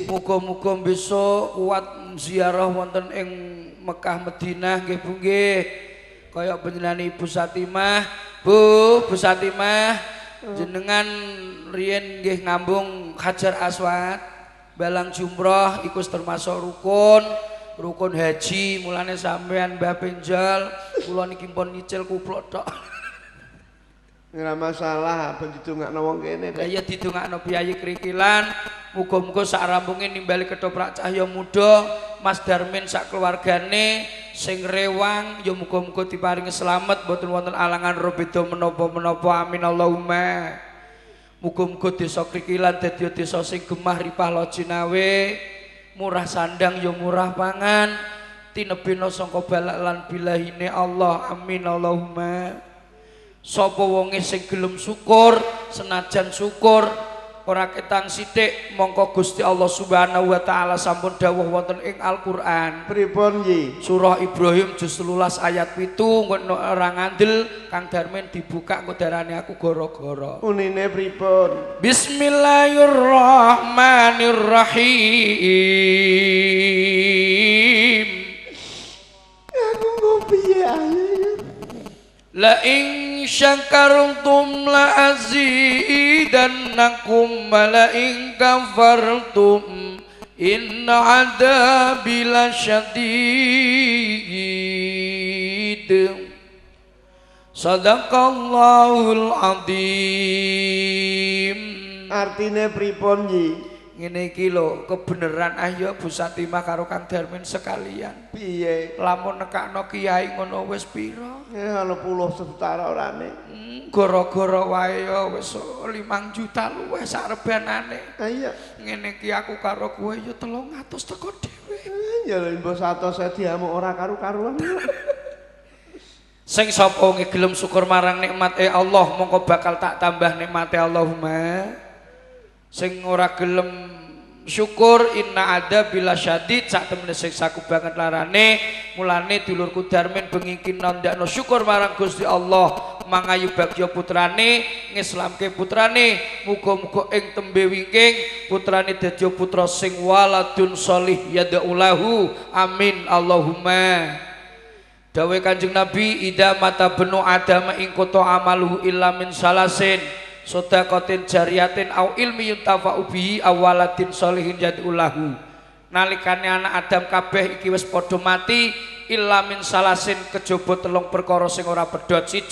Muga-muga besok kuat ziarah wonten ing Mekah Madinah nggih Bu nggih. Kaya panjenengan Ibu Satimah. Bu Satimah jenengan riyen nggih ngambung Hajar Aswad balang jumroh iku termasuk rukun haji. Mulane sampean Mbah Penjol kula niki pun nyicil kuplok tok. Ora masalah ben didongakno wong kene. Ya didongakno biayi krikilan. Muga-muga sak rampunge nimbali ketoprak cahya muda Mas Darmin sak keluargane sing rewang ya muga-muga diparingi slamet mboten wonten alangan robeda menapa-menapa. Amin Allahumma. Muga-muga desa krikilan dadi desa sing gemah ripah lojinawe, murah sandang ya murah pangan, tinebena sangka balak lan bilahine Allah. Amin Allahumma. sapa wonge sing gelem syukur senajan syukur ora ketang sithik mongko Gusti Allah Subhanahu wa taala sampun dawuh wonten ing Al-Qur'an. Pripun nggih? Surah Ibrahim juz 13 ayat 7 ngono ora ngandel Kang Darmin dibuka engko darane aku gara-gara. Unine pripun? Bismillahirrahmanirrahim. Aku ngopiye ae? La in syakartum la azidannakum wa la in kafartum inna adabi lasyadid. Sadaqallahul azim. Artine pripun nggih? Ngene iki lho, kebenaran ayo Bu Satimah karo Kang Darmin sekalian. Piye? Lamun nekakno kiai ngono wis pira? Ana puluh setara orane. Gara-gara wae wis 5 juta luwih sarebanane. Ha iya. Ngene iki aku karo kowe ya 300 teko dhewe. Ya lho mbok 100 diamuk ora karu-karuan. Sing sapa gelem syukur marang nikmate Allah mongko bakal tak tambah nikmate Allahumma. Sing ora gelem syukur inna ada bila syadid sak temene siksaku banget larane. Mulane dulurku Darmin bengi iki nandakno syukur marang Gusti Allah mangayu bagya putrane ngislamke putrane muga-muga ing tembe wingking putrane dadi putra sing waladun sholih yad'ulahu amin Allahumma. Dawe Kanjeng Nabi ida mata benu adama ing kota amaluhu illa min salasin sedaqatin jariyatin au ilmi yuntafa'u bihi awalatin sholihin yad'ulahu. Nalikane anak Adam kabeh iki wis padha mati illa min salasin kejaba 3 perkara sing ora pedhot. 1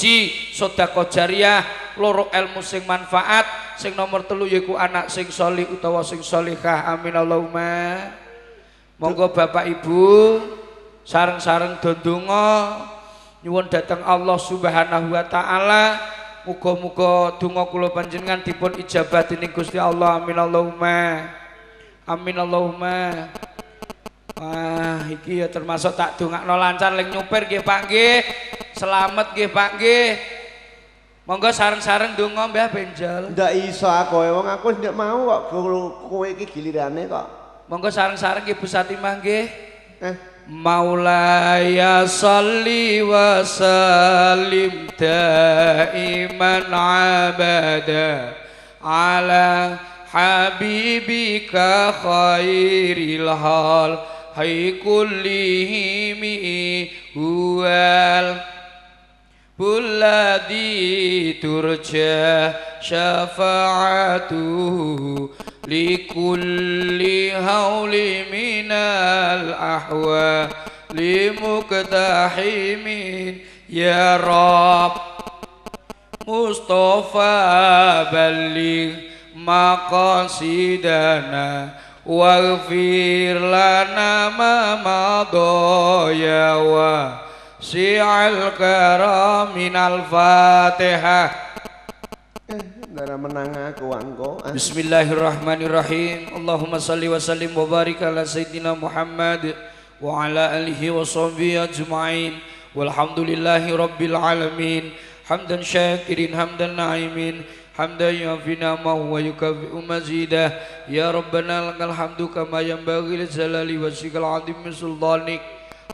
sedekah jariyah, 2 ilmu sing manfaat, sing nomor 3 yaiku anak sing sholih utawa sing sholihah. Amin Allahumma. Monggo Bapak Ibu sareng-sareng ndonga nyuwun dhateng Allah Subhanahu wa taala. Muga-muga donga kula panjenengan dipun ijabah dening Gusti Allah. Amin Allahumma. Amin Allahumma. Wah, iki ya termasuk tak dongakno lancar ling nyupir nggih Pak nggih. Selamat nggih Pak nggih. Monggo sareng-sareng donga Mbah Benjol. Ndak iso aku wong aku ndak mau kok kowe iki gilirane kok. Monggo sareng-sareng nggih Bu Satimah nggih. Maulaya salli wa sallim daiman abada ala habibika khairil hal hay kullihimi huwal bulladhi turja syafa'atuhu likulli hauli minal ahwa limuktahimin ya Rab Mustafa balligh maqasidana waghfir lana ma madaya wa si'al karaminal Fatihah. Dara menang aku angko. Bismillahirrahmanirrahim. Allahumma salli wa sallim wa barik ala sayyidina Muhammad wa ala alihi wa sahbihi ajma'in. Walhamdulillahi rabbil alamin. Hamdan syakirin hamdan na'imin. Hamdan yafina ma huwa yukafi'u mazidah. Ya Rabbana lakal hamdu kama yanbaghi li jalali wajhikal 'azim min sultanik.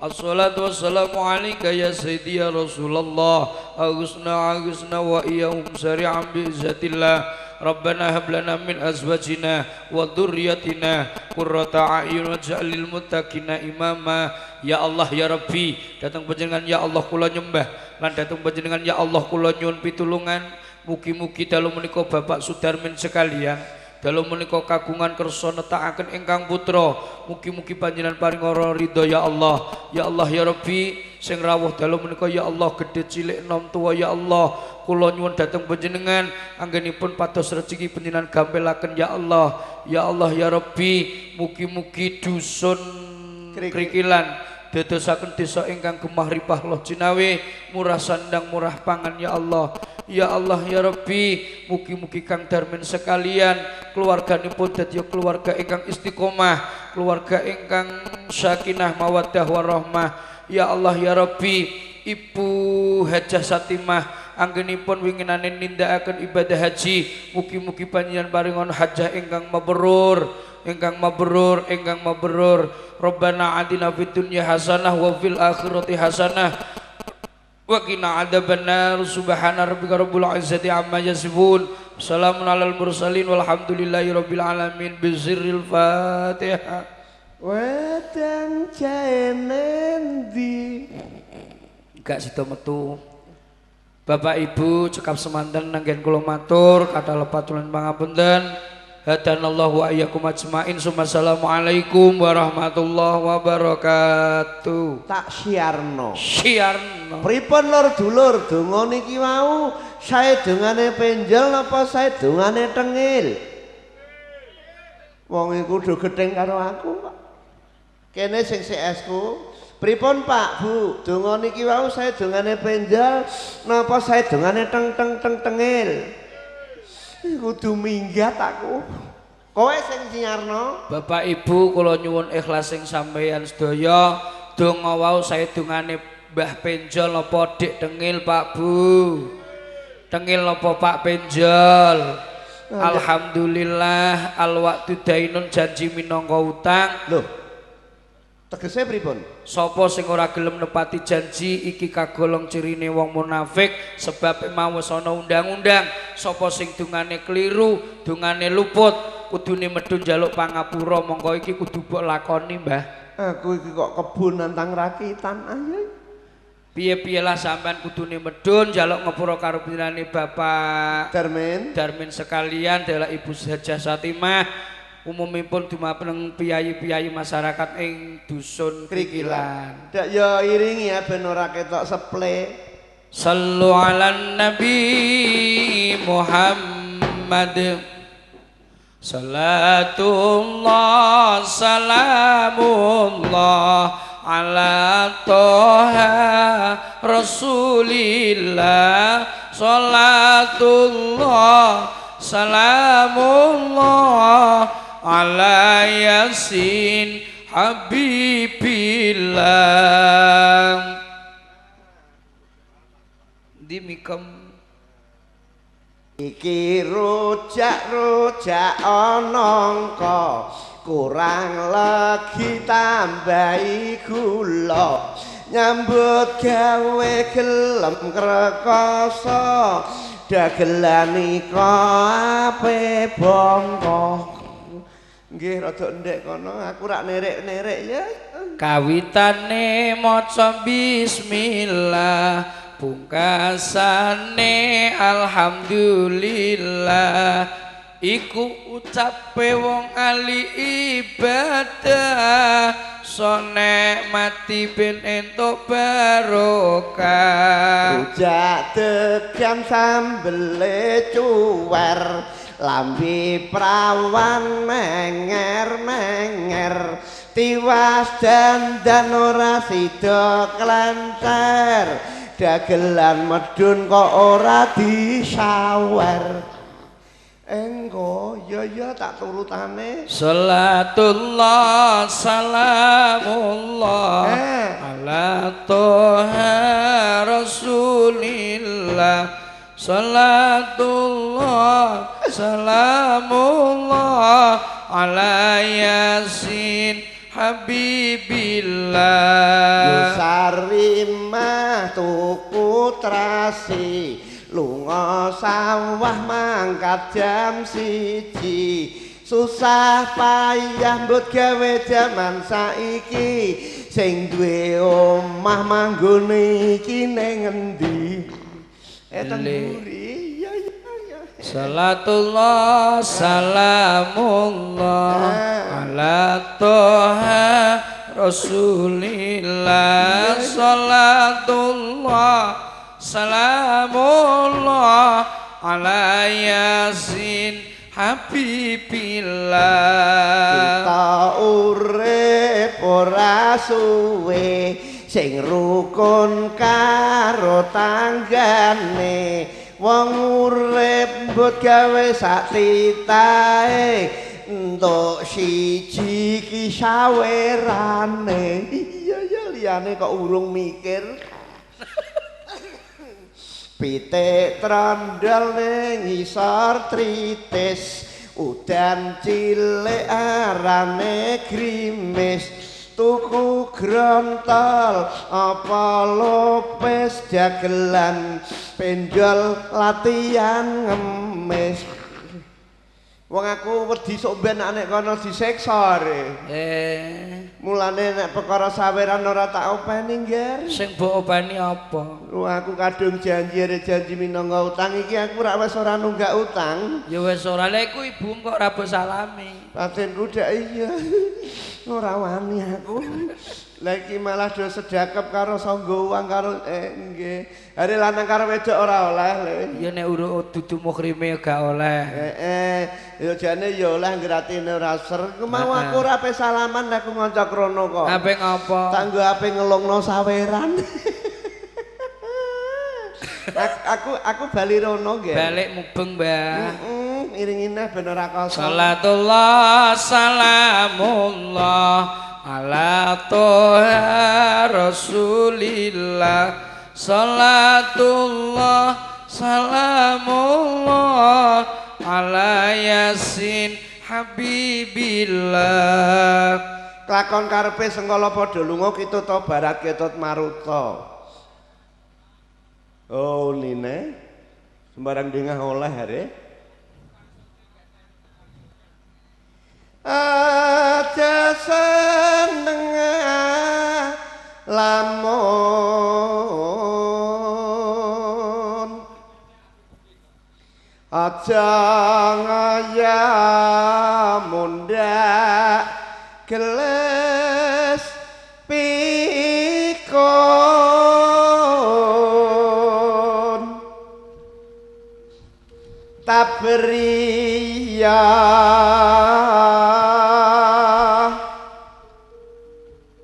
Assalatu wassalamu alaika ya sayyidi ya Rasulullah. Agusna wa iyahum sari'an bi izzatillah. Rabbana hab lana min azwajina wa dhurriyyatina qurrata a'yun waj'alil muttaqina imama. Ya Allah ya Rabbi, datang panjenengan ya Allah kula nyembah lan datang panjenengan ya Allah kula nyuwun pitulungan. Mugi-mugi dalu menika Bapak Sudarmin sekalian dalu menika kagungan kersa netakaken ingkang putra. Mugi-mugi panjenengan paring ora ridho ya Allah. Ya Allah ya Rabbi, sing rawuh dalu menika ya Allah gedhe cilik enom tuwa ya Allah. Kula nyuwun dhateng panjenengan anggenipun pados rezeki panjenengan gampelaken ya Allah. Ya Allah ya Rabbi, mugi-mugi dusun Krikilan dadosaken desa ingkang gemah ripah loh Cinawe, murah sandang murah pangan ya Allah. Ya Allah ya Rabbi, mugi-mugi Kang Darmin sekalian keluarganipun dadi keluarga ingkang istiqomah, keluarga ingkang sakinah mawaddah warahmah. Ya Allah ya Rabbi, Ibu Hajah Satimah anggenipun winginane nindakaken ibadah haji mugi-mugi panjenengan paringon hajjah ingkang mabrur ingkang mabrur ingkang mabrur. Rabbana atina fid dunya hasanah wa fil akhirati hasanah wa qina adzabannar. Subhana rabbika rabbil izzati amma yasifun. Salamun alal mursalin walhamdulillahi rabbil alamin. Bizirril Fatihah. Wedang jaene ndi? Gak sida metu. Bapak Ibu cekap semanten nanggen kula matur kathah lepatulan pangapunten. Hadanallahu wa iyyakum ajmain. Assalamualaikum warahmatullahi wabarakatuh. Tak siarno. Siarno. Pripun lur dulur donga niki wau sae dongane penjel napa sae dongane tengil? Wong iku do gething karo aku kok. Kene sing CS-ku. Pripun Pak Bu, donga niki wau sae dongane penjel napa sae dongane tengil? Kudu minggat aku. Kowe sing siarno. Bapak Ibu kula nyuwun ikhlas sing sampeyan sedaya. Donga wau sae dongane Mbah Penjol napa Dik Tengil Pak Bu? Tengil napa Pak Penjol? Alhamdulillah al waqtu dainun janji minangka utang. Loh. Tegese pripun? Sapa sing ora gelem nepati janji iki kagolong cirine wong munafik sebab mau wis ana undang-undang. Sapa sing dungane kliru, dungane luput, kudune medun njaluk pangapura mongko iki kudu mbok lakoni, Mbah. Aku iki kok kebun nantang rakitan ayo. Piye-piye lah sampean kudune medun njaluk ngapura karo pinane Bapak Darmin sekalian adalah Ibu Hajah Satimah. Umumipun dumateng piyayi-piyayi masyarakat ing dusun Krikilan. Dak ya iringi ya ben ora ketok seple. Sallu ala Nabi Muhammad. Salatullah salamullah ala Toha Rasulillah. Salatullah salamullah ala Yasin Habibillah. Dimikem iki rojak onongko kurang lagi tambahi gula nyambut gawe gelem krekoso dagelan ika ape bongko. Nggih rada ndek kono aku rak nerek-nerek ya. Kawitane maca bismillah, pungkasane alhamdulillah. Iku ucape wong ahli ibadah, sonek mati ben entuk barokah. Rujak degan sambele cuwer, lambi prawan menger-menger, tiwas dandan ora sida klencer, dagelan medun kok ora disawer. Engko ya tak turutane. Salatullah salamullah ala Toha Rasulillah. Salatullah salamullah ala Yasin Habibillah. Yusarimah tuku trasi, lunga sawah mangkat jam 1, susah payah mbut gawe jaman saiki, sing duwe omah manggone iki ning endi? Teng mburi. Ya. Salatullah salamullah ala Toha Rasulillah. Salatullah salamullah ala Yasin Habibillah. Kita urip ora suwe, sing rukun karo tanggane, wong urip mbut gawe sak titahe, entuk siji ki sawerane. Iya liyane kok urung mikir. pitik trondol ning ngisor tritis udan cilik arane grimis tuku grontol apa lopes dagelan penjol latihan ngemis wong aku wedi sok ben nek kono disiksa re. Mulane nek perkara saweran ora tak openi ngger. Sing mbok openi apa? Lu aku kadung janji minangka utang iki aku wis ora nunggak utang. Ya wis ora lek iku ibu kok ora mbok salami. Patinku dak iya. Ora wani aku. Lah iki malah do sedekap karo sanggo uang karo nggih. Are lanang karo wedok ora oleh le. Ya nek urut dudu mukrime gak oleh. Ya jane ya oleh gratine ora ser. Mau aku ora ape salaman aku ngonco krono kok. Ape ngopo? Tak nggo ape ngelungno saweran. aku bali rono nggih. Balik mubeng, Mbah. Iringine ben ora kosong. Salatullah salamullah ala toha rasulillah salatullah salamullah ala yasin habibillah kelakon karepe sengkala padha lunga kita to barat ketut maruta oh nine sembarang dengah oleh hari aja seneng lamun aja ngayamundak geles pikun tabriya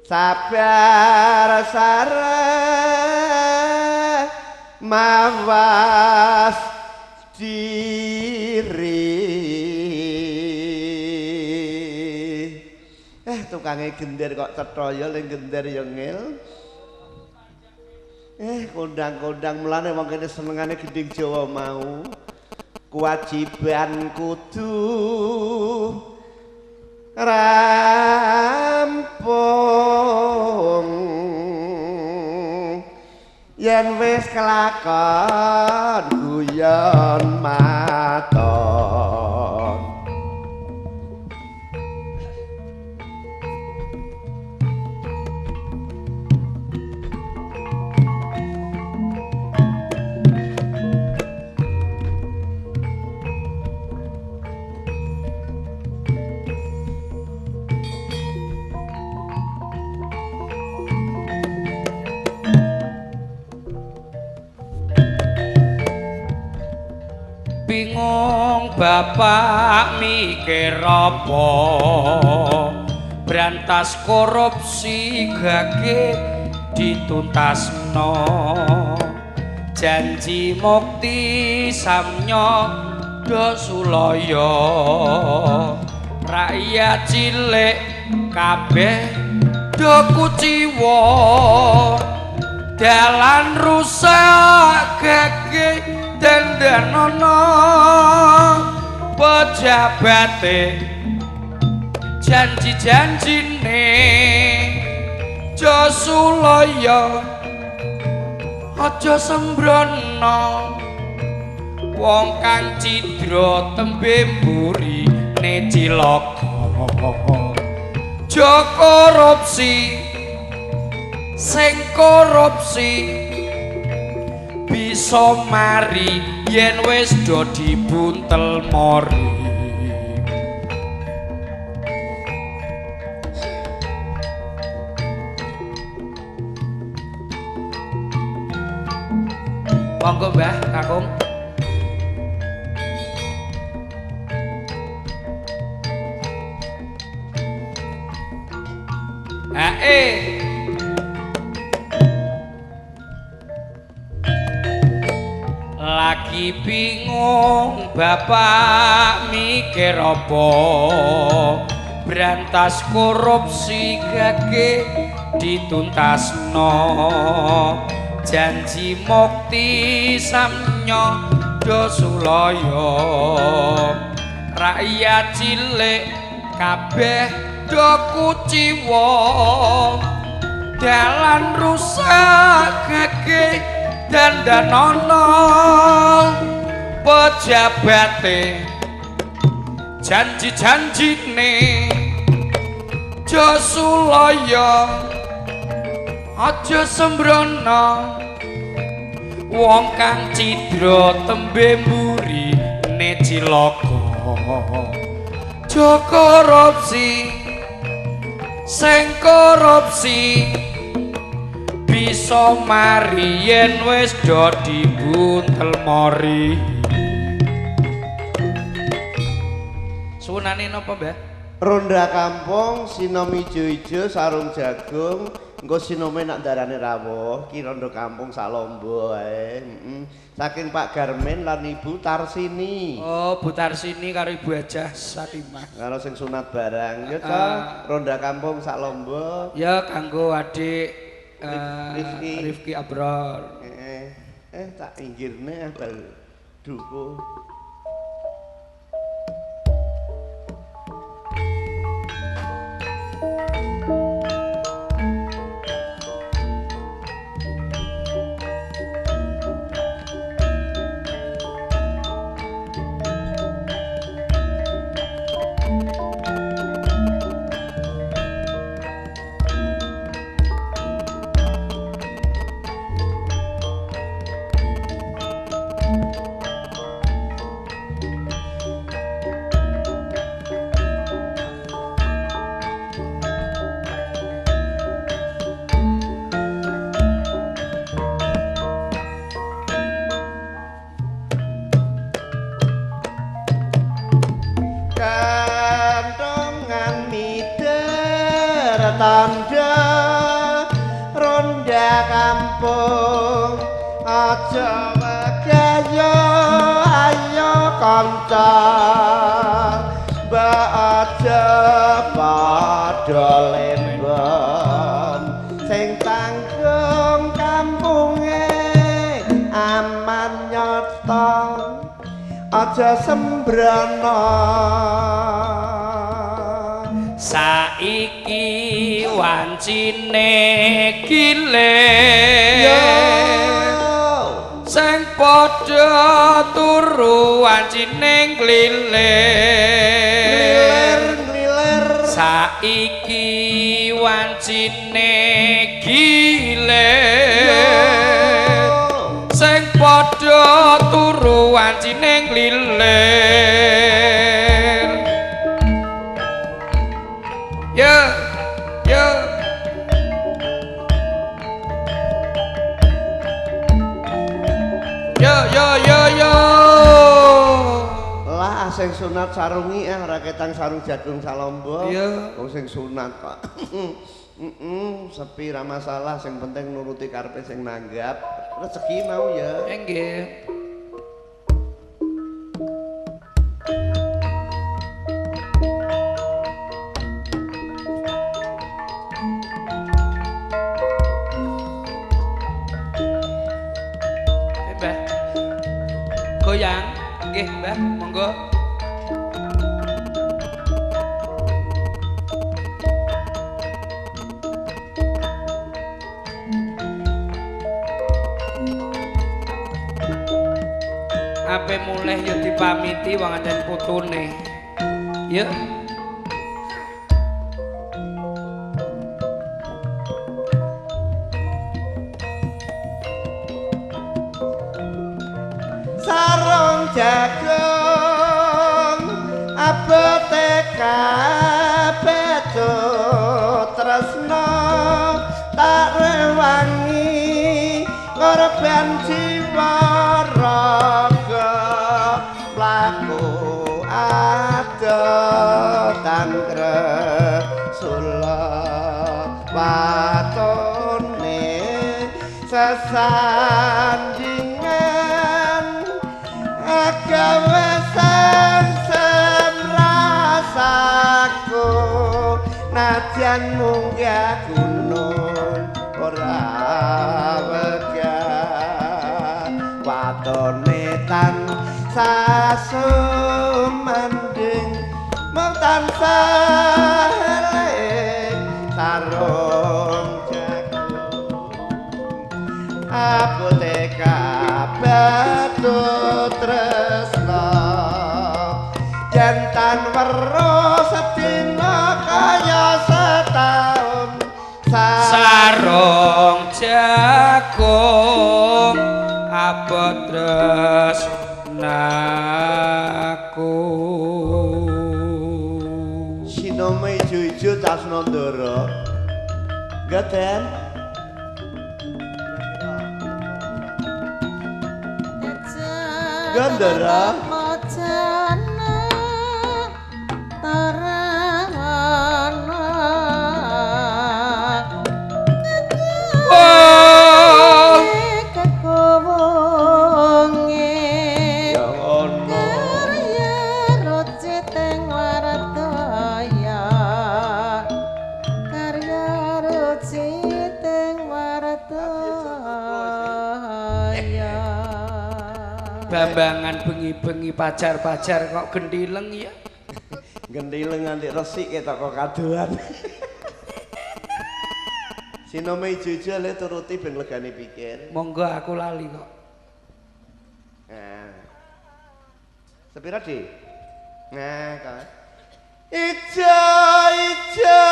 sabar sare mawas diri tukange gender kok cetha ya ning gender ya ngil kondang-kondang mulane wong kene senengane gending Jawa mau kewajiban kudu rampung yen wis kelakon guyon maton bingung bapak mikir apa brantas korupsi gage dituntasno janji mukti samnya dosulaya rakyat cilik kabeh do kuciwa dalan rusak gage dandanono pejabate janji-janjine Josulaya aja sembrono wong kang cidra tembe mburine cilaka jo korupsi sing korupsi bisa mari yen wis do dibuntel mori monggo Mbah Kakung lagi bingung bapak mikir apa brantas korupsi gage dituntasno janji mukti samnya dosulaya rakyat cilik kabeh do kuciwa dalan rusak gege dandanono pejabate janji-janjine Josulaya aja sembrono wong kang cidra tembe mburi ne cilaka aja korupsi sing korupsi bisa mari yen wis do dibuntel mori. Sunane napa, Mbah? Ronda kampung sinom ijo-ijo sarung jagung engko sinome nak darane rawuh ki ronda kampung sak lomba ae. Saking Pak Garmen lan Ibu Tarsini. Oh, Bu Tarsini karo Ibu Hajah Satimah. Karo sing sunat barang. Ya ta, ronda kampung sak lomba. Ya kanggo adik Rifki Abror. Tak inggirne bal duku. Tanda ronda kampung aja megaya ayo kanca mbak aja padha lembon sing tanggung kampunge aman nyata aja sembrono saiki wancine gilir sing padha turu wancine glilir saiki wancine gilir sing padha turu wancine glilir ya lah sing sunat sarungi ora ketang sarung jagung salombo iya wong sing sunat kok sepi ra masalah sing penting nuruti karepe sing nanggap rezeki mau ya nggih goyang nggih Mbah monggo ape mulih ya dipamiti wong adan putune ya sarung jagung abote kabeh tresno tak rewangi korban jiwa raga mlaku adotan Rasulullah patone sesandingan gawe sang rasaku najan munggah gunung ora wegah sasumanding mung tansah eling sarung jagung apoteka batu tresna jantan weruh sedina kaya setahun sarung jagung abot tresnaku sinome ijo-ijo Tasnandara gaten Gandara Bambangan bengi-bengi pacar-pacar kok gendileng ya. Gendileng nganti resik ketok kok kadoan. Sinome ijo-ijo le turuti ben legane pikir. Monggo aku lali kok. Nah. Sepira, Dik? Nah, kan. Ijo-ijo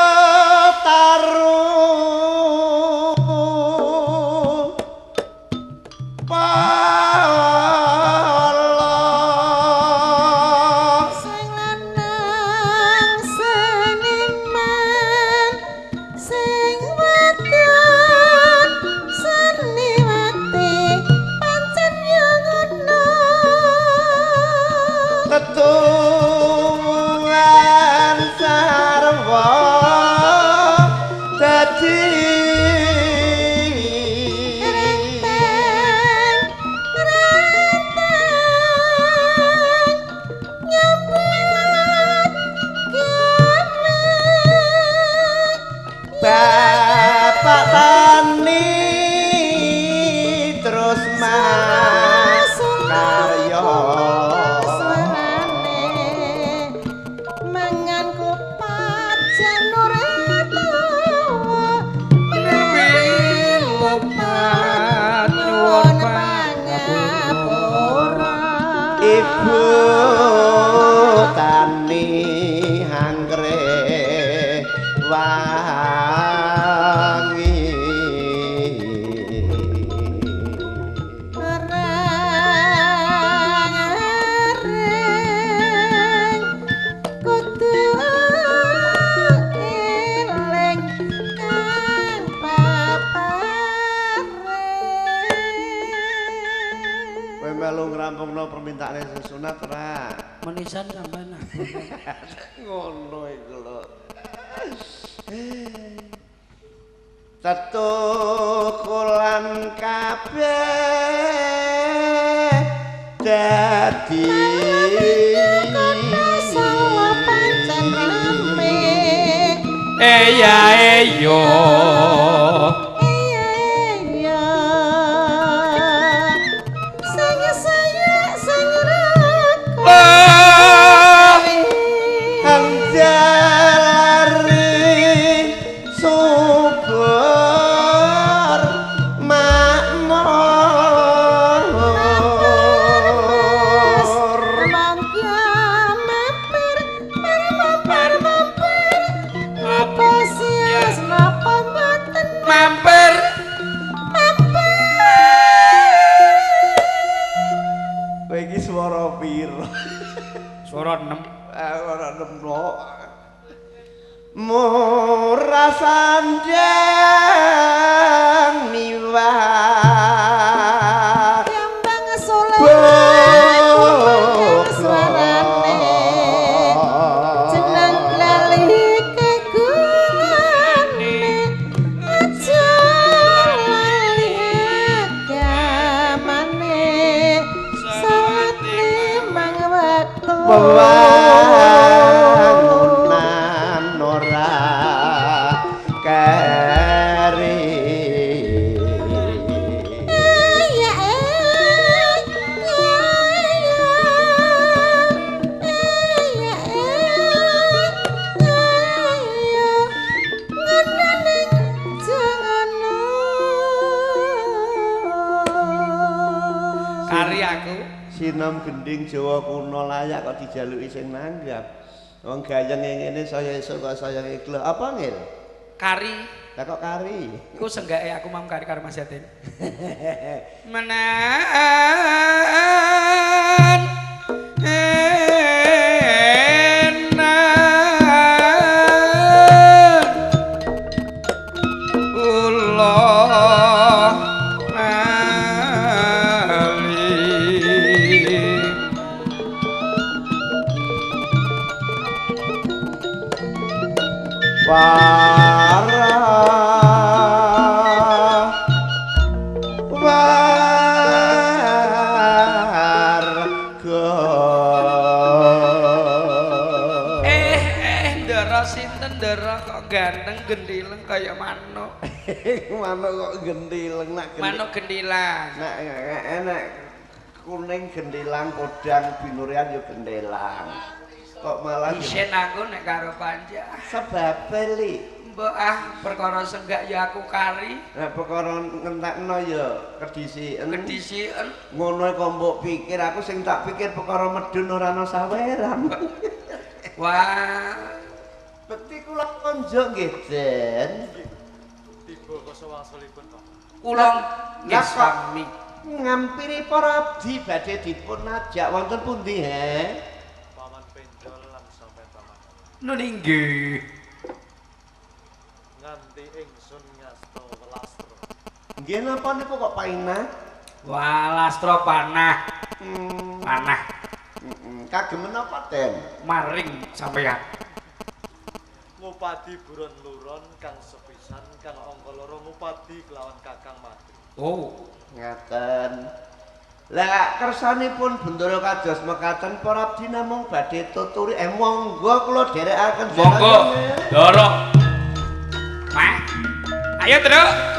taruh Bapak Tani terus karya mangan kupat janur lopat nyuwun pangapura Ibu Tani hanggrek wangi areng kudu eling kang papare kowe melu ngrampungno permintaane sunat ora menisan sampean ngono iku lho tetukulan kabeh dadi salah pancen rame eya eyo iya saya raku hanjari subur makmur mangga mampir apa sias napa mboten mampir kowe iki swara pira suara 6 ora nemplok murah sandang miwah Kembang soleh suarane jeneng lali kegungane aja lali agamane salat limang waktu wewangunan ora enom gending Jawa kuno layak kok dijaluki sing nanggap. Wong gayenge ngene saya esuk kok saya ikhlas. Apa ngil? Kari. Lah kok kari? Iku senggake aku mam kari karo Mas Yatin. Menan ganteng gendileng kaya manuk. Manuk kok gendileng nak manuk gendilang. Nek kuning gendilang, kodang binurian yo gendilang. Kok malah isen aku nek karo Panja. Sebab li. Mbok perkara senggak ya aku kari. Nek perkara ngentekno ya kedisiken. Kedisiken. Ngono kok mbok pikir aku sing tak pikir perkara medun ora ana saweran. Wah. Bekti kula konjo nggih, Den. Tiba koso wangsulipun kok. Kula nggih sami ngampiri para abdi badhe dipun ajak wonten pundi he? Paman Penjol lan sampe paman. Nun inggih. Nganti ingsun ngasta welastro. Nggih napa niku kok painah? Walastro panah. Panah. Kagem menapa, Den? Maring sampeyan. Ngupadi buron luron kang sepisan kang angka loro ngupadi kelawan Kakang Mati. Oh, ngaten. Lah kersanipun Bendoro kados mekaten para abdi namung badhe tuturi monggo kula dherekaken. Monggo. Dorong. Mak. Ayo, Truk.